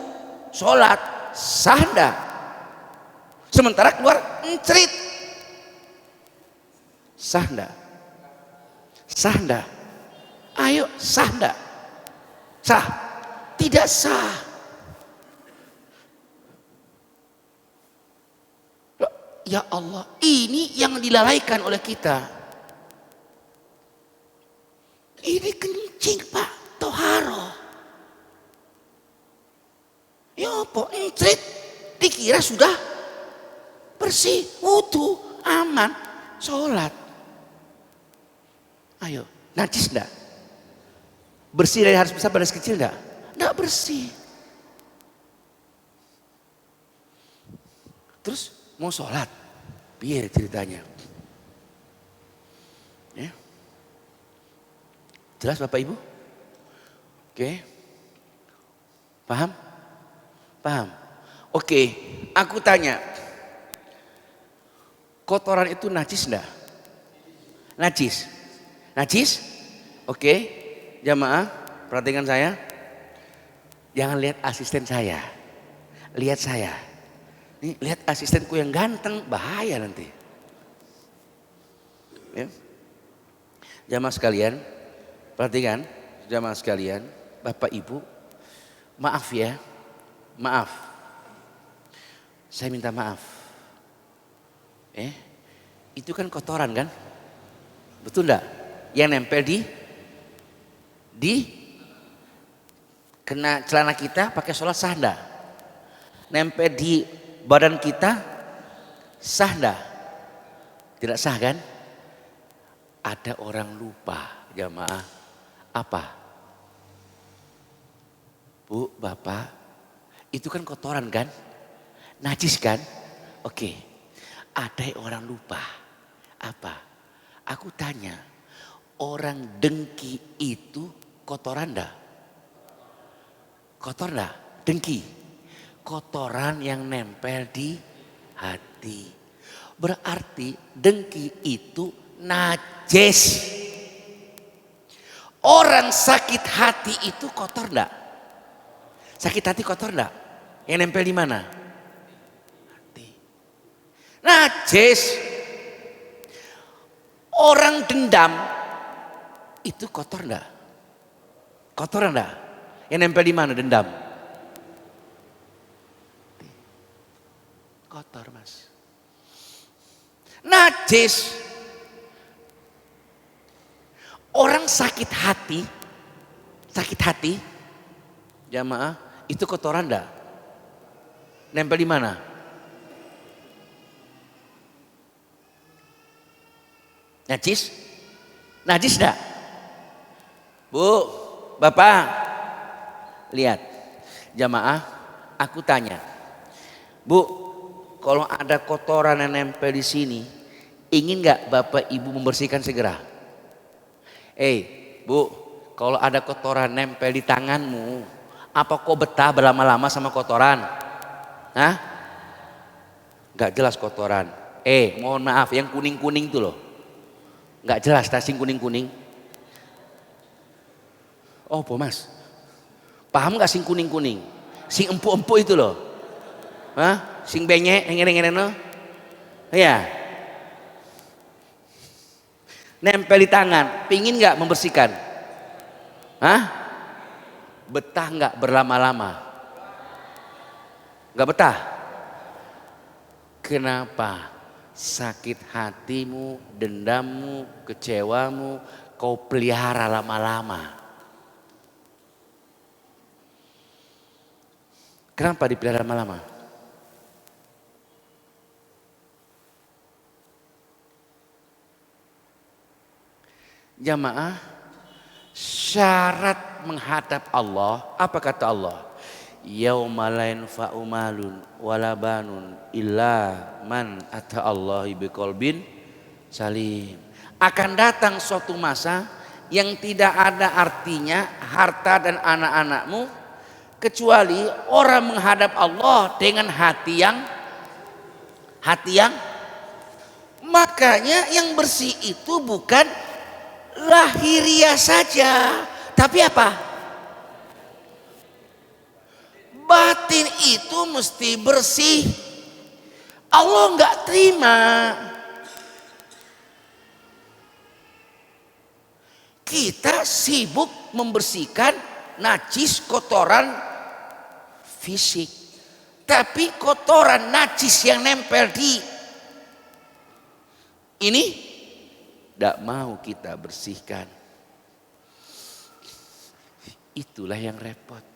sholat, sahda. Sementara keluar encrit, sahda, sahda. Ayo sahda, sah, tidak sah. Ya Allah, ini yang dilalaikan oleh kita. Ini kencing Pak, toharo. Ya apa, encrit, dikira sudah bersih, wudu, aman, sholat. Ayo, najis enggak? Bersih dari harus besar pada kecil enggak? Enggak bersih. Terus mau sholat, biar ceritanya. Ya. Jelas Bapak Ibu? Oke. Paham? Paham? Oke, aku tanya. Kotoran itu najis enggak? Najis. Najis? Oke. Jamaah, perhatikan saya. Jangan lihat asisten saya. Lihat saya. Nih, lihat asistenku yang ganteng, bahaya nanti. Ya. Jamaah sekalian, perhatikan, jamaah sekalian, Bapak Ibu, maaf ya, maaf. Saya minta maaf. Itu kan kotoran kan? Betul enggak? Yang nempel di kena celana kita pakai sholat sah enggak? Nempel di badan kita sah enggak? Tidak sah kan? Ada orang lupa jamaah. Apa? Bu, Bapak, itu kan kotoran kan? Najis kan? Oke. Ada orang lupa. Apa? Aku tanya, orang dengki itu kotoran enggak? Kotor enggak? Dengki. Kotoran yang nempel di hati. Berarti dengki itu najis. Orang sakit hati itu kotor enggak? Sakit hati kotor enggak? Yang nempel di mana? Hati. Najis. Orang dendam itu kotor enggak? Kotor enggak? Yang nempel di mana dendam? Kotor Mas. Najis. Orang sakit hati, jamaah, itu kotoran enggak? Nempel di mana? Najis? Najis enggak? Bu, Bapak, lihat, jamaah, aku tanya, Bu, kalau ada kotoran yang nempel di sini, ingin nggak Bapak Ibu membersihkan segera? Bu, kalau ada kotoran nempel di tanganmu, apa kok betah berlama-lama sama kotoran? Hah? Nggak jelas kotoran. Mohon maaf, yang kuning-kuning tuh loh. Nggak jelas, sing kuning-kuning. Oh, Mas. Paham nggak sing kuning-kuning? Sing empuk-empuk itu loh. Hah? Sing benyek, ngene-ngene no. Iya. Nempel di tangan, pingin nggak membersihkan? Hah? Betah nggak berlama-lama? Nggak betah? Kenapa? Sakit hatimu, dendammu, kecewamu, kau pelihara lama-lama. Kenapa dipelihara lama-lama? Jamaah, syarat menghadap Allah, apa kata Allah? Yauma la yanfa'u malun wala banun illa man ata Allah biqalbin salim. Akan datang suatu masa yang tidak ada artinya harta dan anak-anakmu kecuali orang menghadap Allah dengan hati yang makanya yang bersih itu bukan lahiriah saja, tapi apa? Batin itu mesti bersih. Allah nggak terima kita sibuk membersihkan najis kotoran fisik, tapi kotoran najis yang nempel di ini tidak mau kita bersihkan. Itulah yang repot.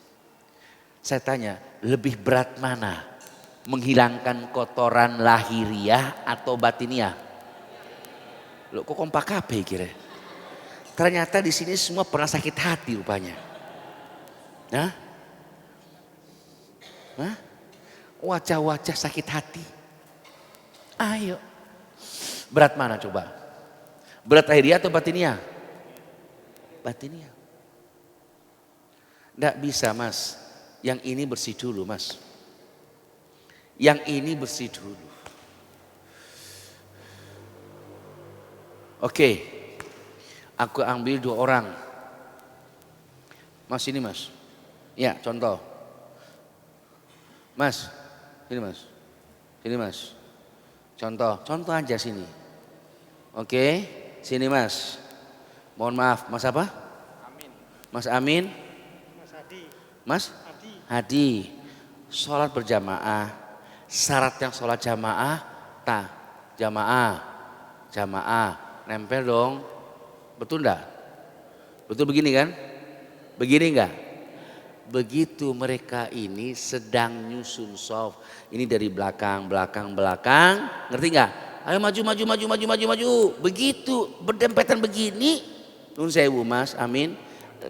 Saya tanya, lebih berat mana? Menghilangkan kotoran lahiriah atau batiniah? Loh, kok kompak kabeh kira? Ternyata di sini semua pernah sakit hati rupanya. Hah? Wajah-wajah sakit hati. Ayo. Berat mana coba? Berat lahiriah atau batiniah? Batiniah. Tidak bisa, Mas. Yang ini bersih dulu, Mas. Yang ini bersih dulu. Oke. Aku ambil 2 orang. Mas, ini Mas. Ya, contoh. Mas, ini Mas. Sini Mas. Contoh aja sini. Oke, sini Mas. Mohon maaf, Mas apa? Amin. Mas Amin. Mas Hadi. Mas Hadi. Sholat berjamaah. Syarat yang sholat jamaah, jamaah. Nempel dong. Betul enggak? Betul begini kan? Begini enggak? Begitu mereka ini sedang nyusun soft. Ini dari belakang. Ngerti enggak? Ayo maju. Begitu berdempetan begini. Nun sewu Mas, amin.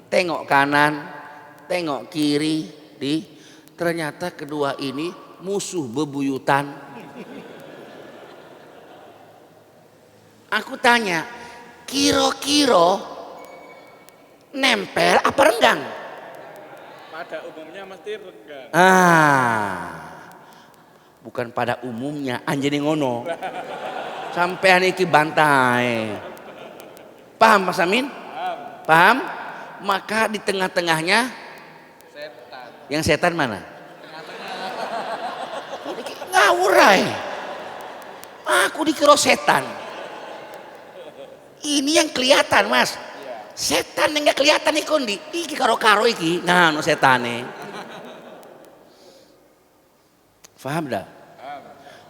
Tengok kanan, tengok kiri. Ternyata kedua ini musuh bebuyutan. Aku tanya, kira-kira nempel apa renggang? Pada umumnya mesti renggang. Bukan pada umumnya, anjene ngono. Sampean iki bantai. Paham Mas Amin? Paham? Maka di tengah-tengahnya Setan. yang setan mana? Ngawurai. Aku dikira setan. Ini yang kelihatan Mas. Setan yang gak kelihatan nih kondi. Iki karo-karo iki. Nah, no setane. Faham dah?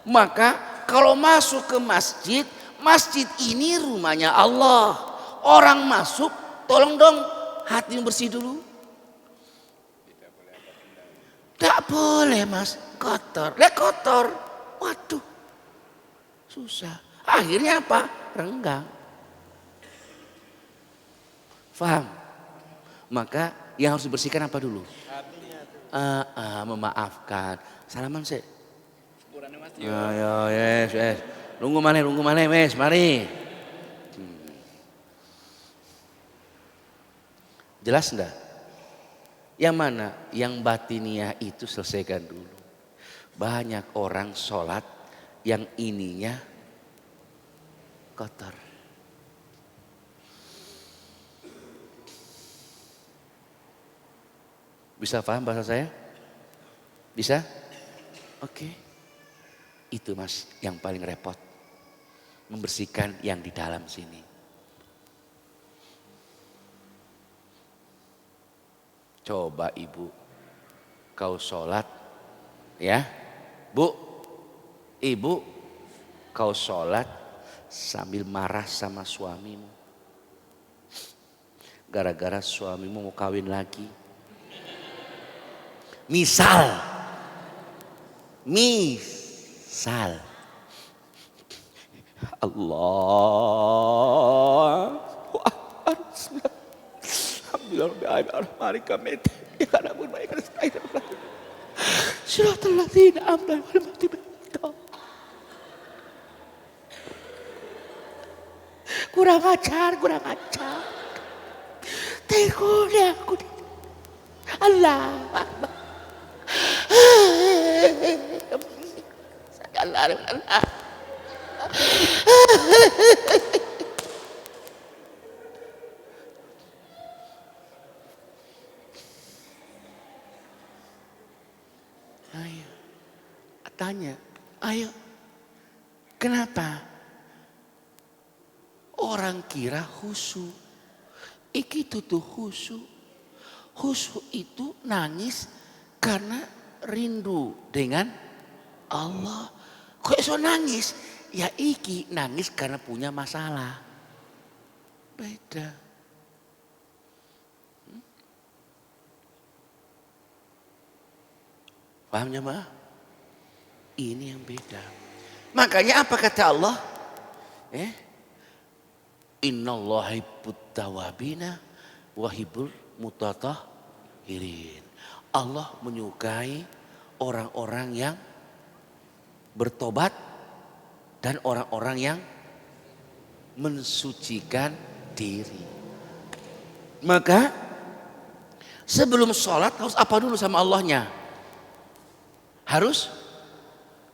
Maka kalau masuk ke masjid, masjid ini rumahnya Allah. Orang masuk, tolong dong hatimu bersih dulu. Tidak boleh Mas, kotor. Kotor. Waduh. Susah. Akhirnya apa? Renggang. Faham? Maka yang harus dibersihkan apa dulu? Memaafkan. Salaman sih. Sepurane Mas. Ayo, yes. Runggu mana, Mas, mari. Jelas enggak? Yang mana? Yang batiniah itu selesaikan dulu. Banyak orang sholat yang ininya kotor. Bisa paham bahasa saya? Bisa? Oke. Itu Mas yang paling repot. Membersihkan yang di dalam sini. Coba ibu, kau sholat ya. Bu, ibu, kau sholat sambil marah sama suamimu. Gara-gara suamimu mau kawin lagi. Misal. Allah. Kurang ajar. Teguhnya aku. Allah. Allah. Ayo, tanya, ayo, kenapa orang kira khusyuk? Iki tuh khusyuk. Khusyuk itu nangis karena rindu dengan Allah. Kok iso nangis? Ya iki nangis karena punya masalah. Beda. Paham jemaah? Ini yang beda. Makanya apa kata Allah? Innallaha yuhibbut tawwabina wa yuhibbul mutatahhirin. Allah menyukai orang-orang yang bertobat dan orang-orang yang mensucikan diri. Maka sebelum sholat harus apa dulu sama Allahnya? Harus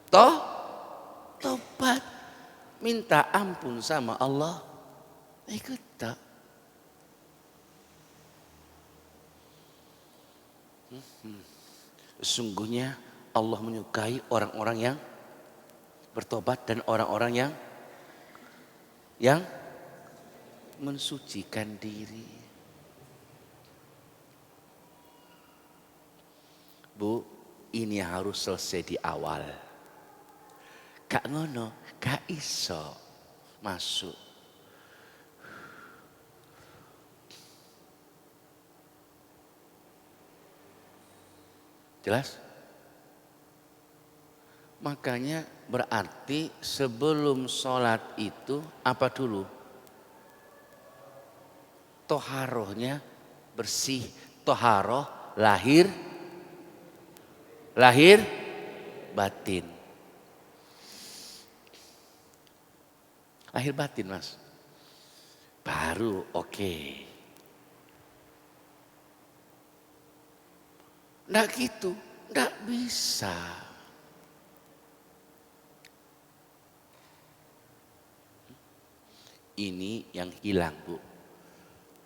tobat, minta ampun sama Allah. Ikut tak? Sesungguhnya Allah menyukai orang-orang yang bertobat dan orang-orang yang mensucikan diri. Bu, ini harus selesai di awal. Kak ngono, gak iso masuk. Jelas? Makanya berarti sebelum sholat itu apa dulu? Toharohnya bersih. Toharoh lahir batin. Lahir batin Mas. Baru oke. Nggak gitu, nggak bisa. Ini yang hilang Bu,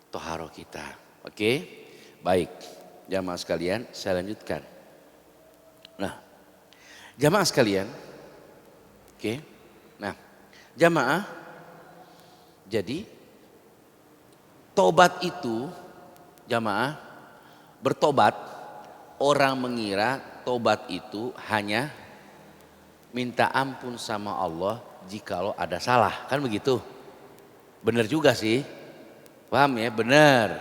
toharoh kita. Oke, baik. Jamaah sekalian, saya lanjutkan. Nah, jamaah sekalian. Oke, nah jamaah. Jadi tobat itu jamaah bertobat. Orang mengira tobat itu hanya minta ampun sama Allah jikalau ada salah. Kan begitu? Benar juga sih. Paham ya? Benar.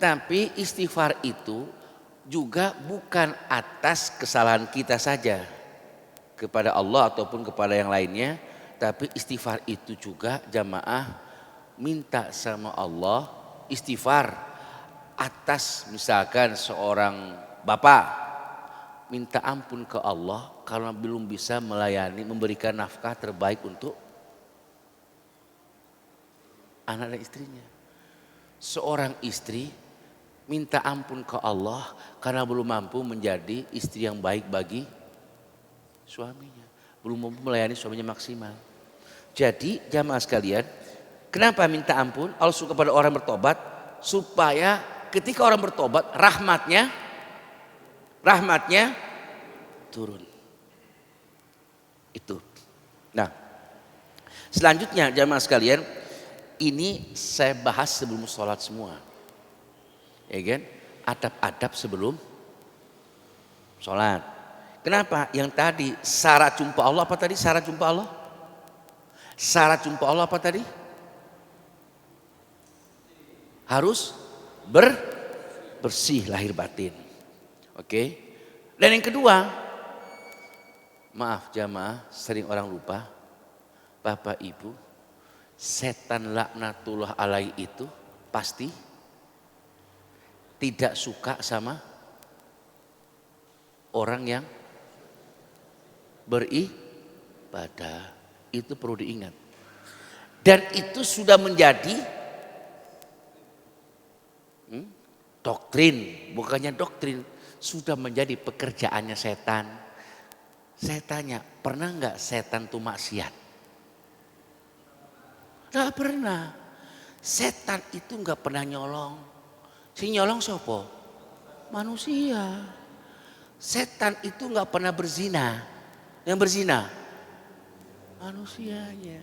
Tapi istighfar itu juga bukan atas kesalahan kita saja kepada Allah ataupun kepada yang lainnya. Tapi istighfar itu juga jamaah minta sama Allah istighfar. Atas misalkan seorang bapak minta ampun ke Allah karena belum bisa melayani, memberikan nafkah terbaik untuk anak dan istrinya. Seorang istri minta ampun ke Allah karena belum mampu menjadi istri yang baik bagi suaminya. belum mampu melayani suaminya maksimal. Jadi jamaah sekalian, kenapa minta ampun? Allah suka pada orang bertobat supaya ketika orang bertobat rahmatnya turun. Itu. Nah, selanjutnya jamaah sekalian, ini saya bahas sebelum sholat semua. Ya kan? Adab-adab sebelum sholat. Kenapa? Yang tadi syarat jumpa Allah apa tadi? Syarat jumpa Allah? Syarat jumpa Allah apa tadi? Harus bersih lahir batin. Oke. Dan yang kedua, maaf jamaah, sering orang lupa. Bapak Ibu, setan laknatullah alaihi itu pasti tidak suka sama orang yang beribadah. Itu perlu diingat. Dan itu sudah menjadi doktrin, bukannya doktrin, sudah menjadi pekerjaannya setan. Saya tanya, pernah nggak setan tuh maksiat? Nggak pernah. Setan itu nggak pernah nyolong. Si nyolong siapa? Manusia. Setan itu nggak pernah berzina. Yang berzina manusianya.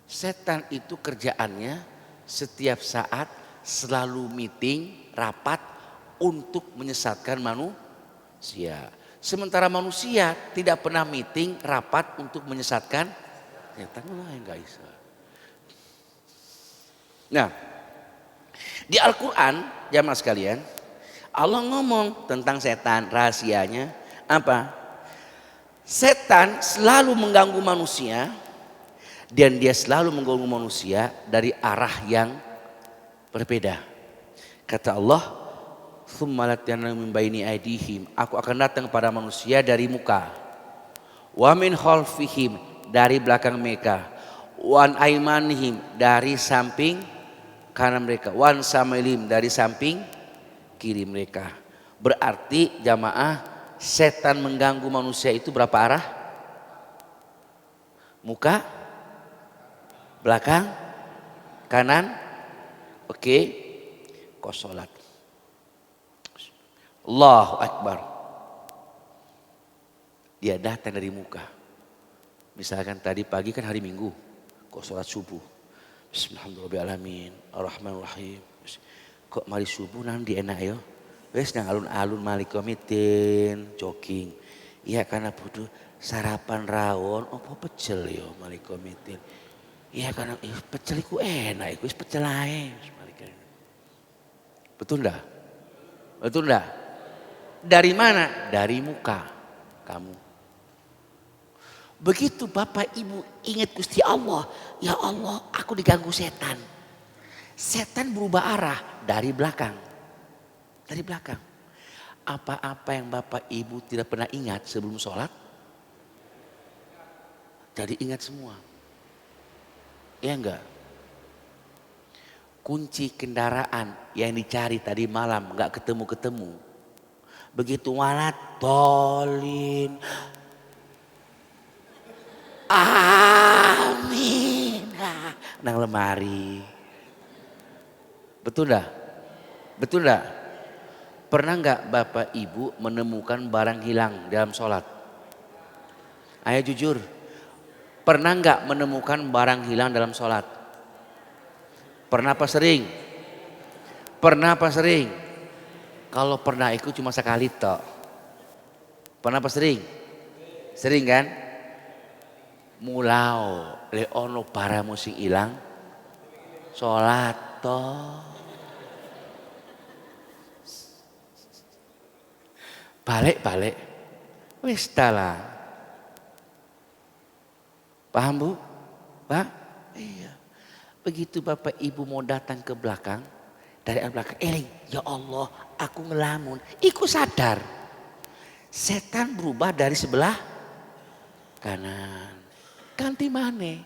Setan itu kerjaannya setiap saat selalu meeting, rapat untuk menyesatkan manusia. Sementara manusia tidak pernah meeting, rapat untuk menyesatkan setan lain, guys. Nah, di Al-Quran jamaah sekalian, Allah ngomong tentang setan, rahasianya apa? Setan selalu mengganggu manusia dan dia selalu mengganggu manusia dari arah yang berbeda. Kata Allah, "Tsumma latiyana min baini aydihim." Aku akan datang kepada manusia dari muka. Wa min khalfihim, dari belakang mereka. Wa an aymanihim, dari samping kanan mereka. Wa an samailihim, dari samping kiri mereka. Berarti jamaah, setan mengganggu manusia itu berapa arah? Muka, belakang, kanan. Oke, kau sholat. Allahu Akbar. Dia datang dari muka. Misalkan tadi pagi kan hari Minggu, kau sholat subuh. Bismillahirrahmanirrahim, Ar-Rahmanirrahim. Kok mari subuh nanti enak ya? Wes nang alun-alun malik komitin jogging. Iya karena butuh sarapan rawon apa pecel ya malik komitin. Iya karena pecel iku enak iku wis pecel ae. Betul ndak? Betul ndak? Dari mana? Dari muka kamu. Begitu Bapak Ibu ingat Gusti Allah, ya Allah aku diganggu setan. Setan berubah arah dari belakang. Dari belakang. Apa-apa yang Bapak Ibu tidak pernah ingat sebelum sholat, jadi ingat semua. Ya enggak? Kunci kendaraan yang dicari tadi malam enggak ketemu-ketemu. Begitu walat dolin. Amin. Nang lemari. Betul dah? Betul dah? Pernah enggak Bapak Ibu menemukan barang hilang dalam sholat? Ayo jujur. Pernah enggak menemukan barang hilang dalam sholat? Pernah apa sering? Pernah apa sering? Kalau pernah itu cuma sekali toh. Pernah apa sering? Sering kan? Mulau leono para musing hilang sholat toh. Balik. Wis lah. Paham Bu? Pak? Iya. Begitu Bapak Ibu mau datang ke belakang, dari belakang, ya Allah, aku ngelamun. Iku sadar. Setan berubah dari sebelah kanan. Ganti mana?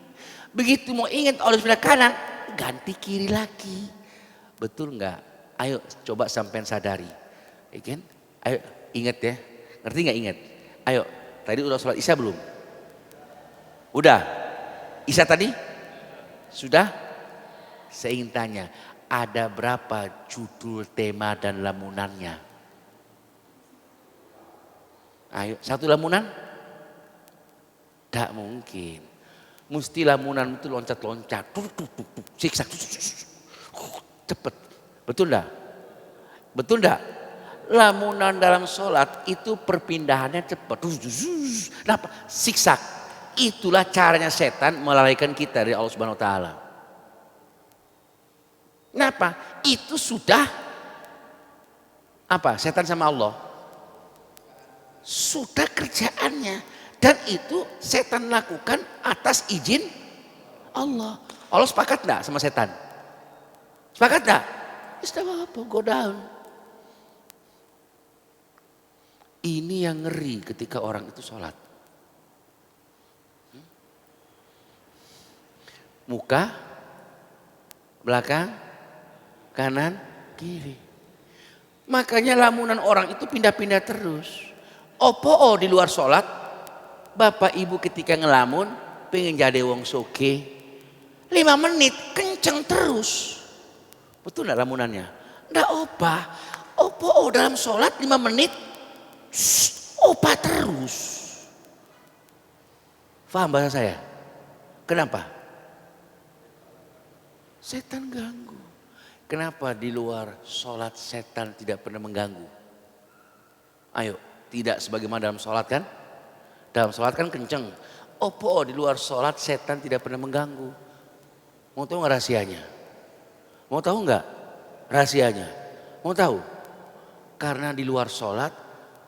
Begitu mau ingat oleh sebelah kanan, ganti kiri lagi. Betul enggak? Ayo coba sampean sadari. Ikan? Ayo ingat ya. Ngerti enggak ingat? Ayo Tadi udah sholat isya belum? Udah. Isya tadi? Sudah? Saya ingin tanya, ada berapa judul, tema dan lamunannya? Ayo, satu lamunan? Tak mungkin. Mesti lamunan itu loncat-loncat, siksak, cepet. Betul enggak? Betul enggak? Lamunan dalam sholat itu perpindahannya cepat. Kenapa? Siksak. Itulah caranya setan melalaikan kita dari Allah Subhanahu wa taala. Kenapa? Itu sudah apa? Setan sama Allah. Sudah kerjaannya. Dan itu setan lakukan atas izin Allah. Allah sepakat enggak sama setan? Sepakat enggak? Istilah apa? Go down. Ini yang ngeri ketika orang itu sholat. Muka, belakang, kanan, kiri. Makanya lamunan orang itu pindah-pindah terus. Opo di luar sholat, bapak ibu ketika ngelamun, pengen jadi wong soge. 5 menit, kenceng terus. Betul enggak lamunannya? Enggak opah. Opo dalam sholat 5 menit, opah terus. Paham bahasa saya? Kenapa? Setan ganggu. Kenapa di luar sholat setan tidak pernah mengganggu? Ayo, tidak sebagaimana dalam sholat kan? Dalam sholat kan kenceng. Opo di luar sholat setan tidak pernah mengganggu. Mau tahu nggak rahasianya? Mau tahu nggak rahasianya? Mau tahu? Karena di luar sholat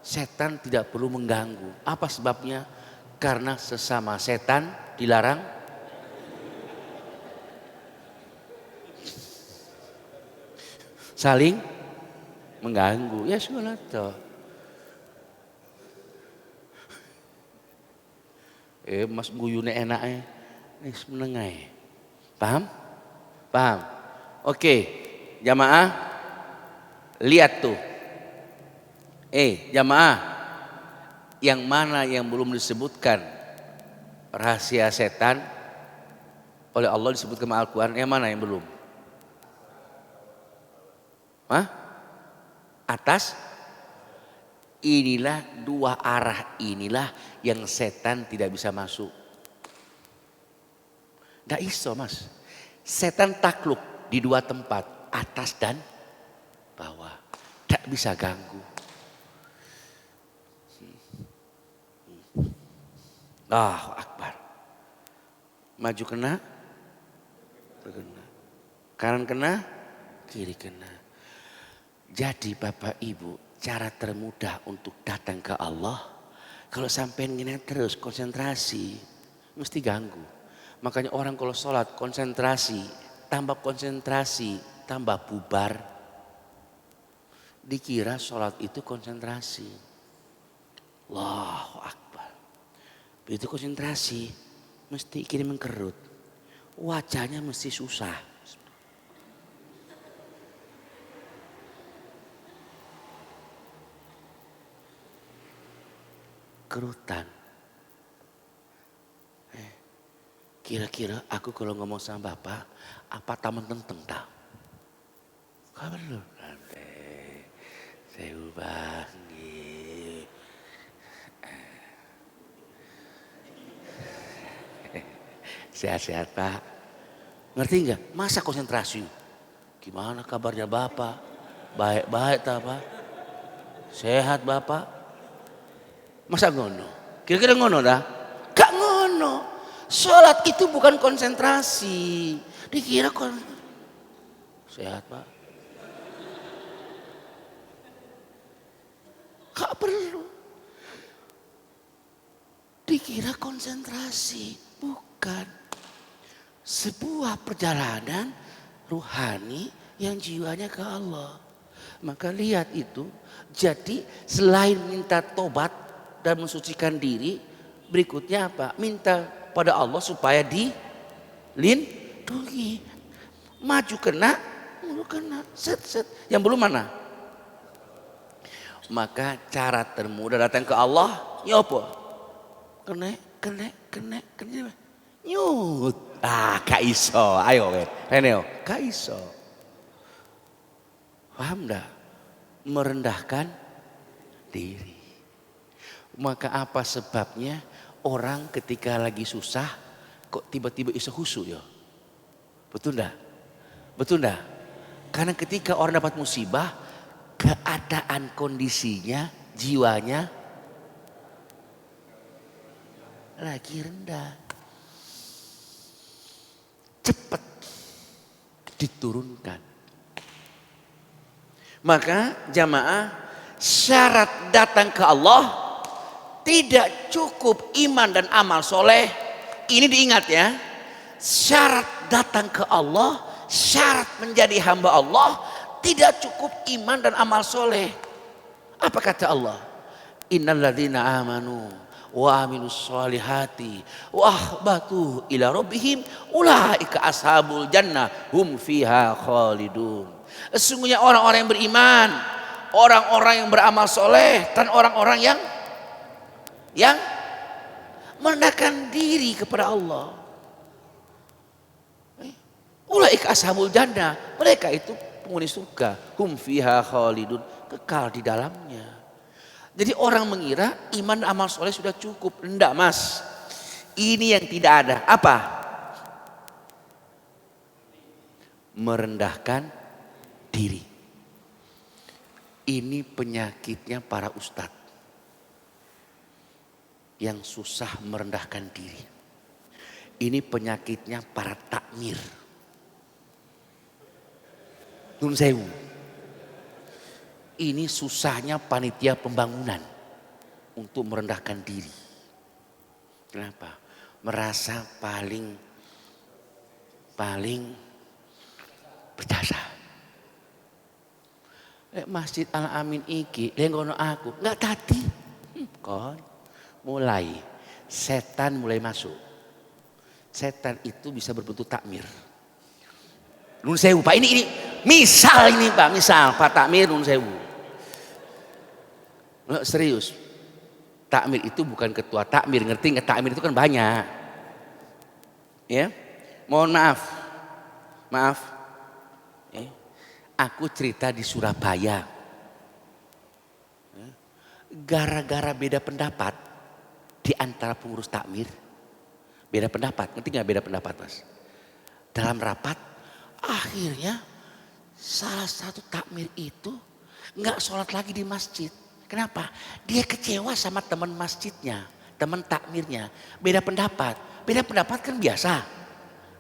setan tidak perlu mengganggu. Apa sebabnya? Karena sesama setan dilarang saling mengganggu. Ya sholat toh. Mas guyune enaknya. Nih menengai. Paham? Paham? Oke, jamaah. Lihat tuh. Jamaah. Yang mana yang belum disebutkan rahasia setan oleh Allah disebutkan dalam Al-Quran. Yang mana yang belum? Atas inilah dua arah inilah yang setan tidak bisa masuk. Nggak iso mas. Setan takluk di 2 tempat, atas dan bawah. Nggak bisa ganggu. Allahu Akbar. Maju kena, kanan kena, kiri kena. Jadi Bapak Ibu, cara termudah untuk datang ke Allah, kalau sampai gini terus konsentrasi, mesti ganggu. Makanya orang kalau sholat konsentrasi, tambah bubar. Dikira sholat itu konsentrasi. Allahu Akbar. Begitu konsentrasi, mesti kirim mengkerut. Wajahnya mesti susah. Kerutan. Kira-kira aku kalau ngomong sama bapak, apa taman tenteng tak? Kabar lu? Saya ubah. Sehat-sehat pak. Ngerti nggak? Masa konsentrasi? Gimana kabarnya bapak? Baik-baik tak pak? Sehat bapak? Masa ngono? Kira-kira ngono dah? Gak ngono. Sholat itu bukan konsentrasi. Dikira sehat pak? Gak perlu. Dikira konsentrasi. Bukan. Sebuah perjalanan ruhani yang jiwanya ke Allah. Maka lihat itu. Jadi selain minta tobat dan mensucikan diri, berikutnya apa? Minta pada Allah supaya dilindungi. Maju kena, mundur kena, set. Yang belum mana? Maka cara termudah datang ke Allah, ya apa? kene. Nyut. Gak iso. Ayo Reneo, gak iso. Paham dah? Merendahkan diri. Maka apa sebabnya orang ketika lagi susah kok tiba-tiba iso khusyuk ya? Betul enggak? Betul enggak? Karena ketika orang dapat musibah, keadaan kondisinya, jiwanya lagi rendah. Cepat diturunkan. Maka jamaah, syarat datang ke Allah tidak cukup iman dan amal soleh. Ini diingat ya. Syarat datang ke Allah, syarat menjadi hamba Allah tidak cukup iman dan amal soleh. Apa kata Allah? Innalladzina amanu wa aminus solihati wa ahbatu ila rabbihim ulaika ashabul jannah hum fiha khalidun. Sesungguhnya orang-orang yang beriman, orang-orang yang beramal soleh, dan orang-orang yang merendahkan diri kepada Allah. Ulaika ashabul jannah, mereka itu penghuni surga, hum fiha khalidun, kekal di dalamnya. Jadi orang mengira iman dan amal soleh sudah cukup. Enggak mas, ini yang tidak ada. Apa? Merendahkan diri. Ini penyakitnya para ustadz yang susah merendahkan diri. Ini penyakitnya para takmir. Nun sewu. Ini susahnya panitia pembangunan untuk merendahkan diri. Kenapa? Merasa paling berjasa. Masjid Al-Amin iki lengono aku nggak tadi. Kon mulai setan mulai masuk. Setan itu bisa berbentuk takmir. Nun sewu Pak, ini misal ini Pak, misal Pak takmir nun sewu. Serius. Takmir itu bukan ketua takmir, ngerti nggak? Takmir itu kan banyak. Ya. Mohon maaf. Aku cerita di Surabaya. Gara-gara beda pendapat di antara pengurus takmir. Beda pendapat, ngerti nggak beda pendapat mas? Dalam rapat, akhirnya salah satu takmir itu nggak sholat lagi di masjid. Kenapa? Dia kecewa sama teman masjidnya, teman takmirnya. Beda pendapat kan biasa.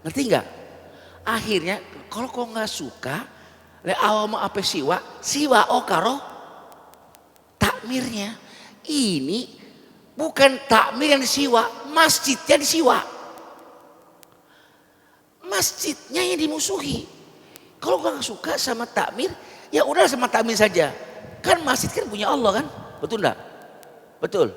Ngerti nggak? Akhirnya kalau kau nggak suka, le awam apa siwa karo takmirnya. Ini bukan takmir yang disiwa, masjidnya disiwa. Masjidnya yang dimusuhi. Kalau gak suka sama takmir, ya udah sama takmir saja. Kan masjid kan punya Allah kan? Betul enggak? Betul.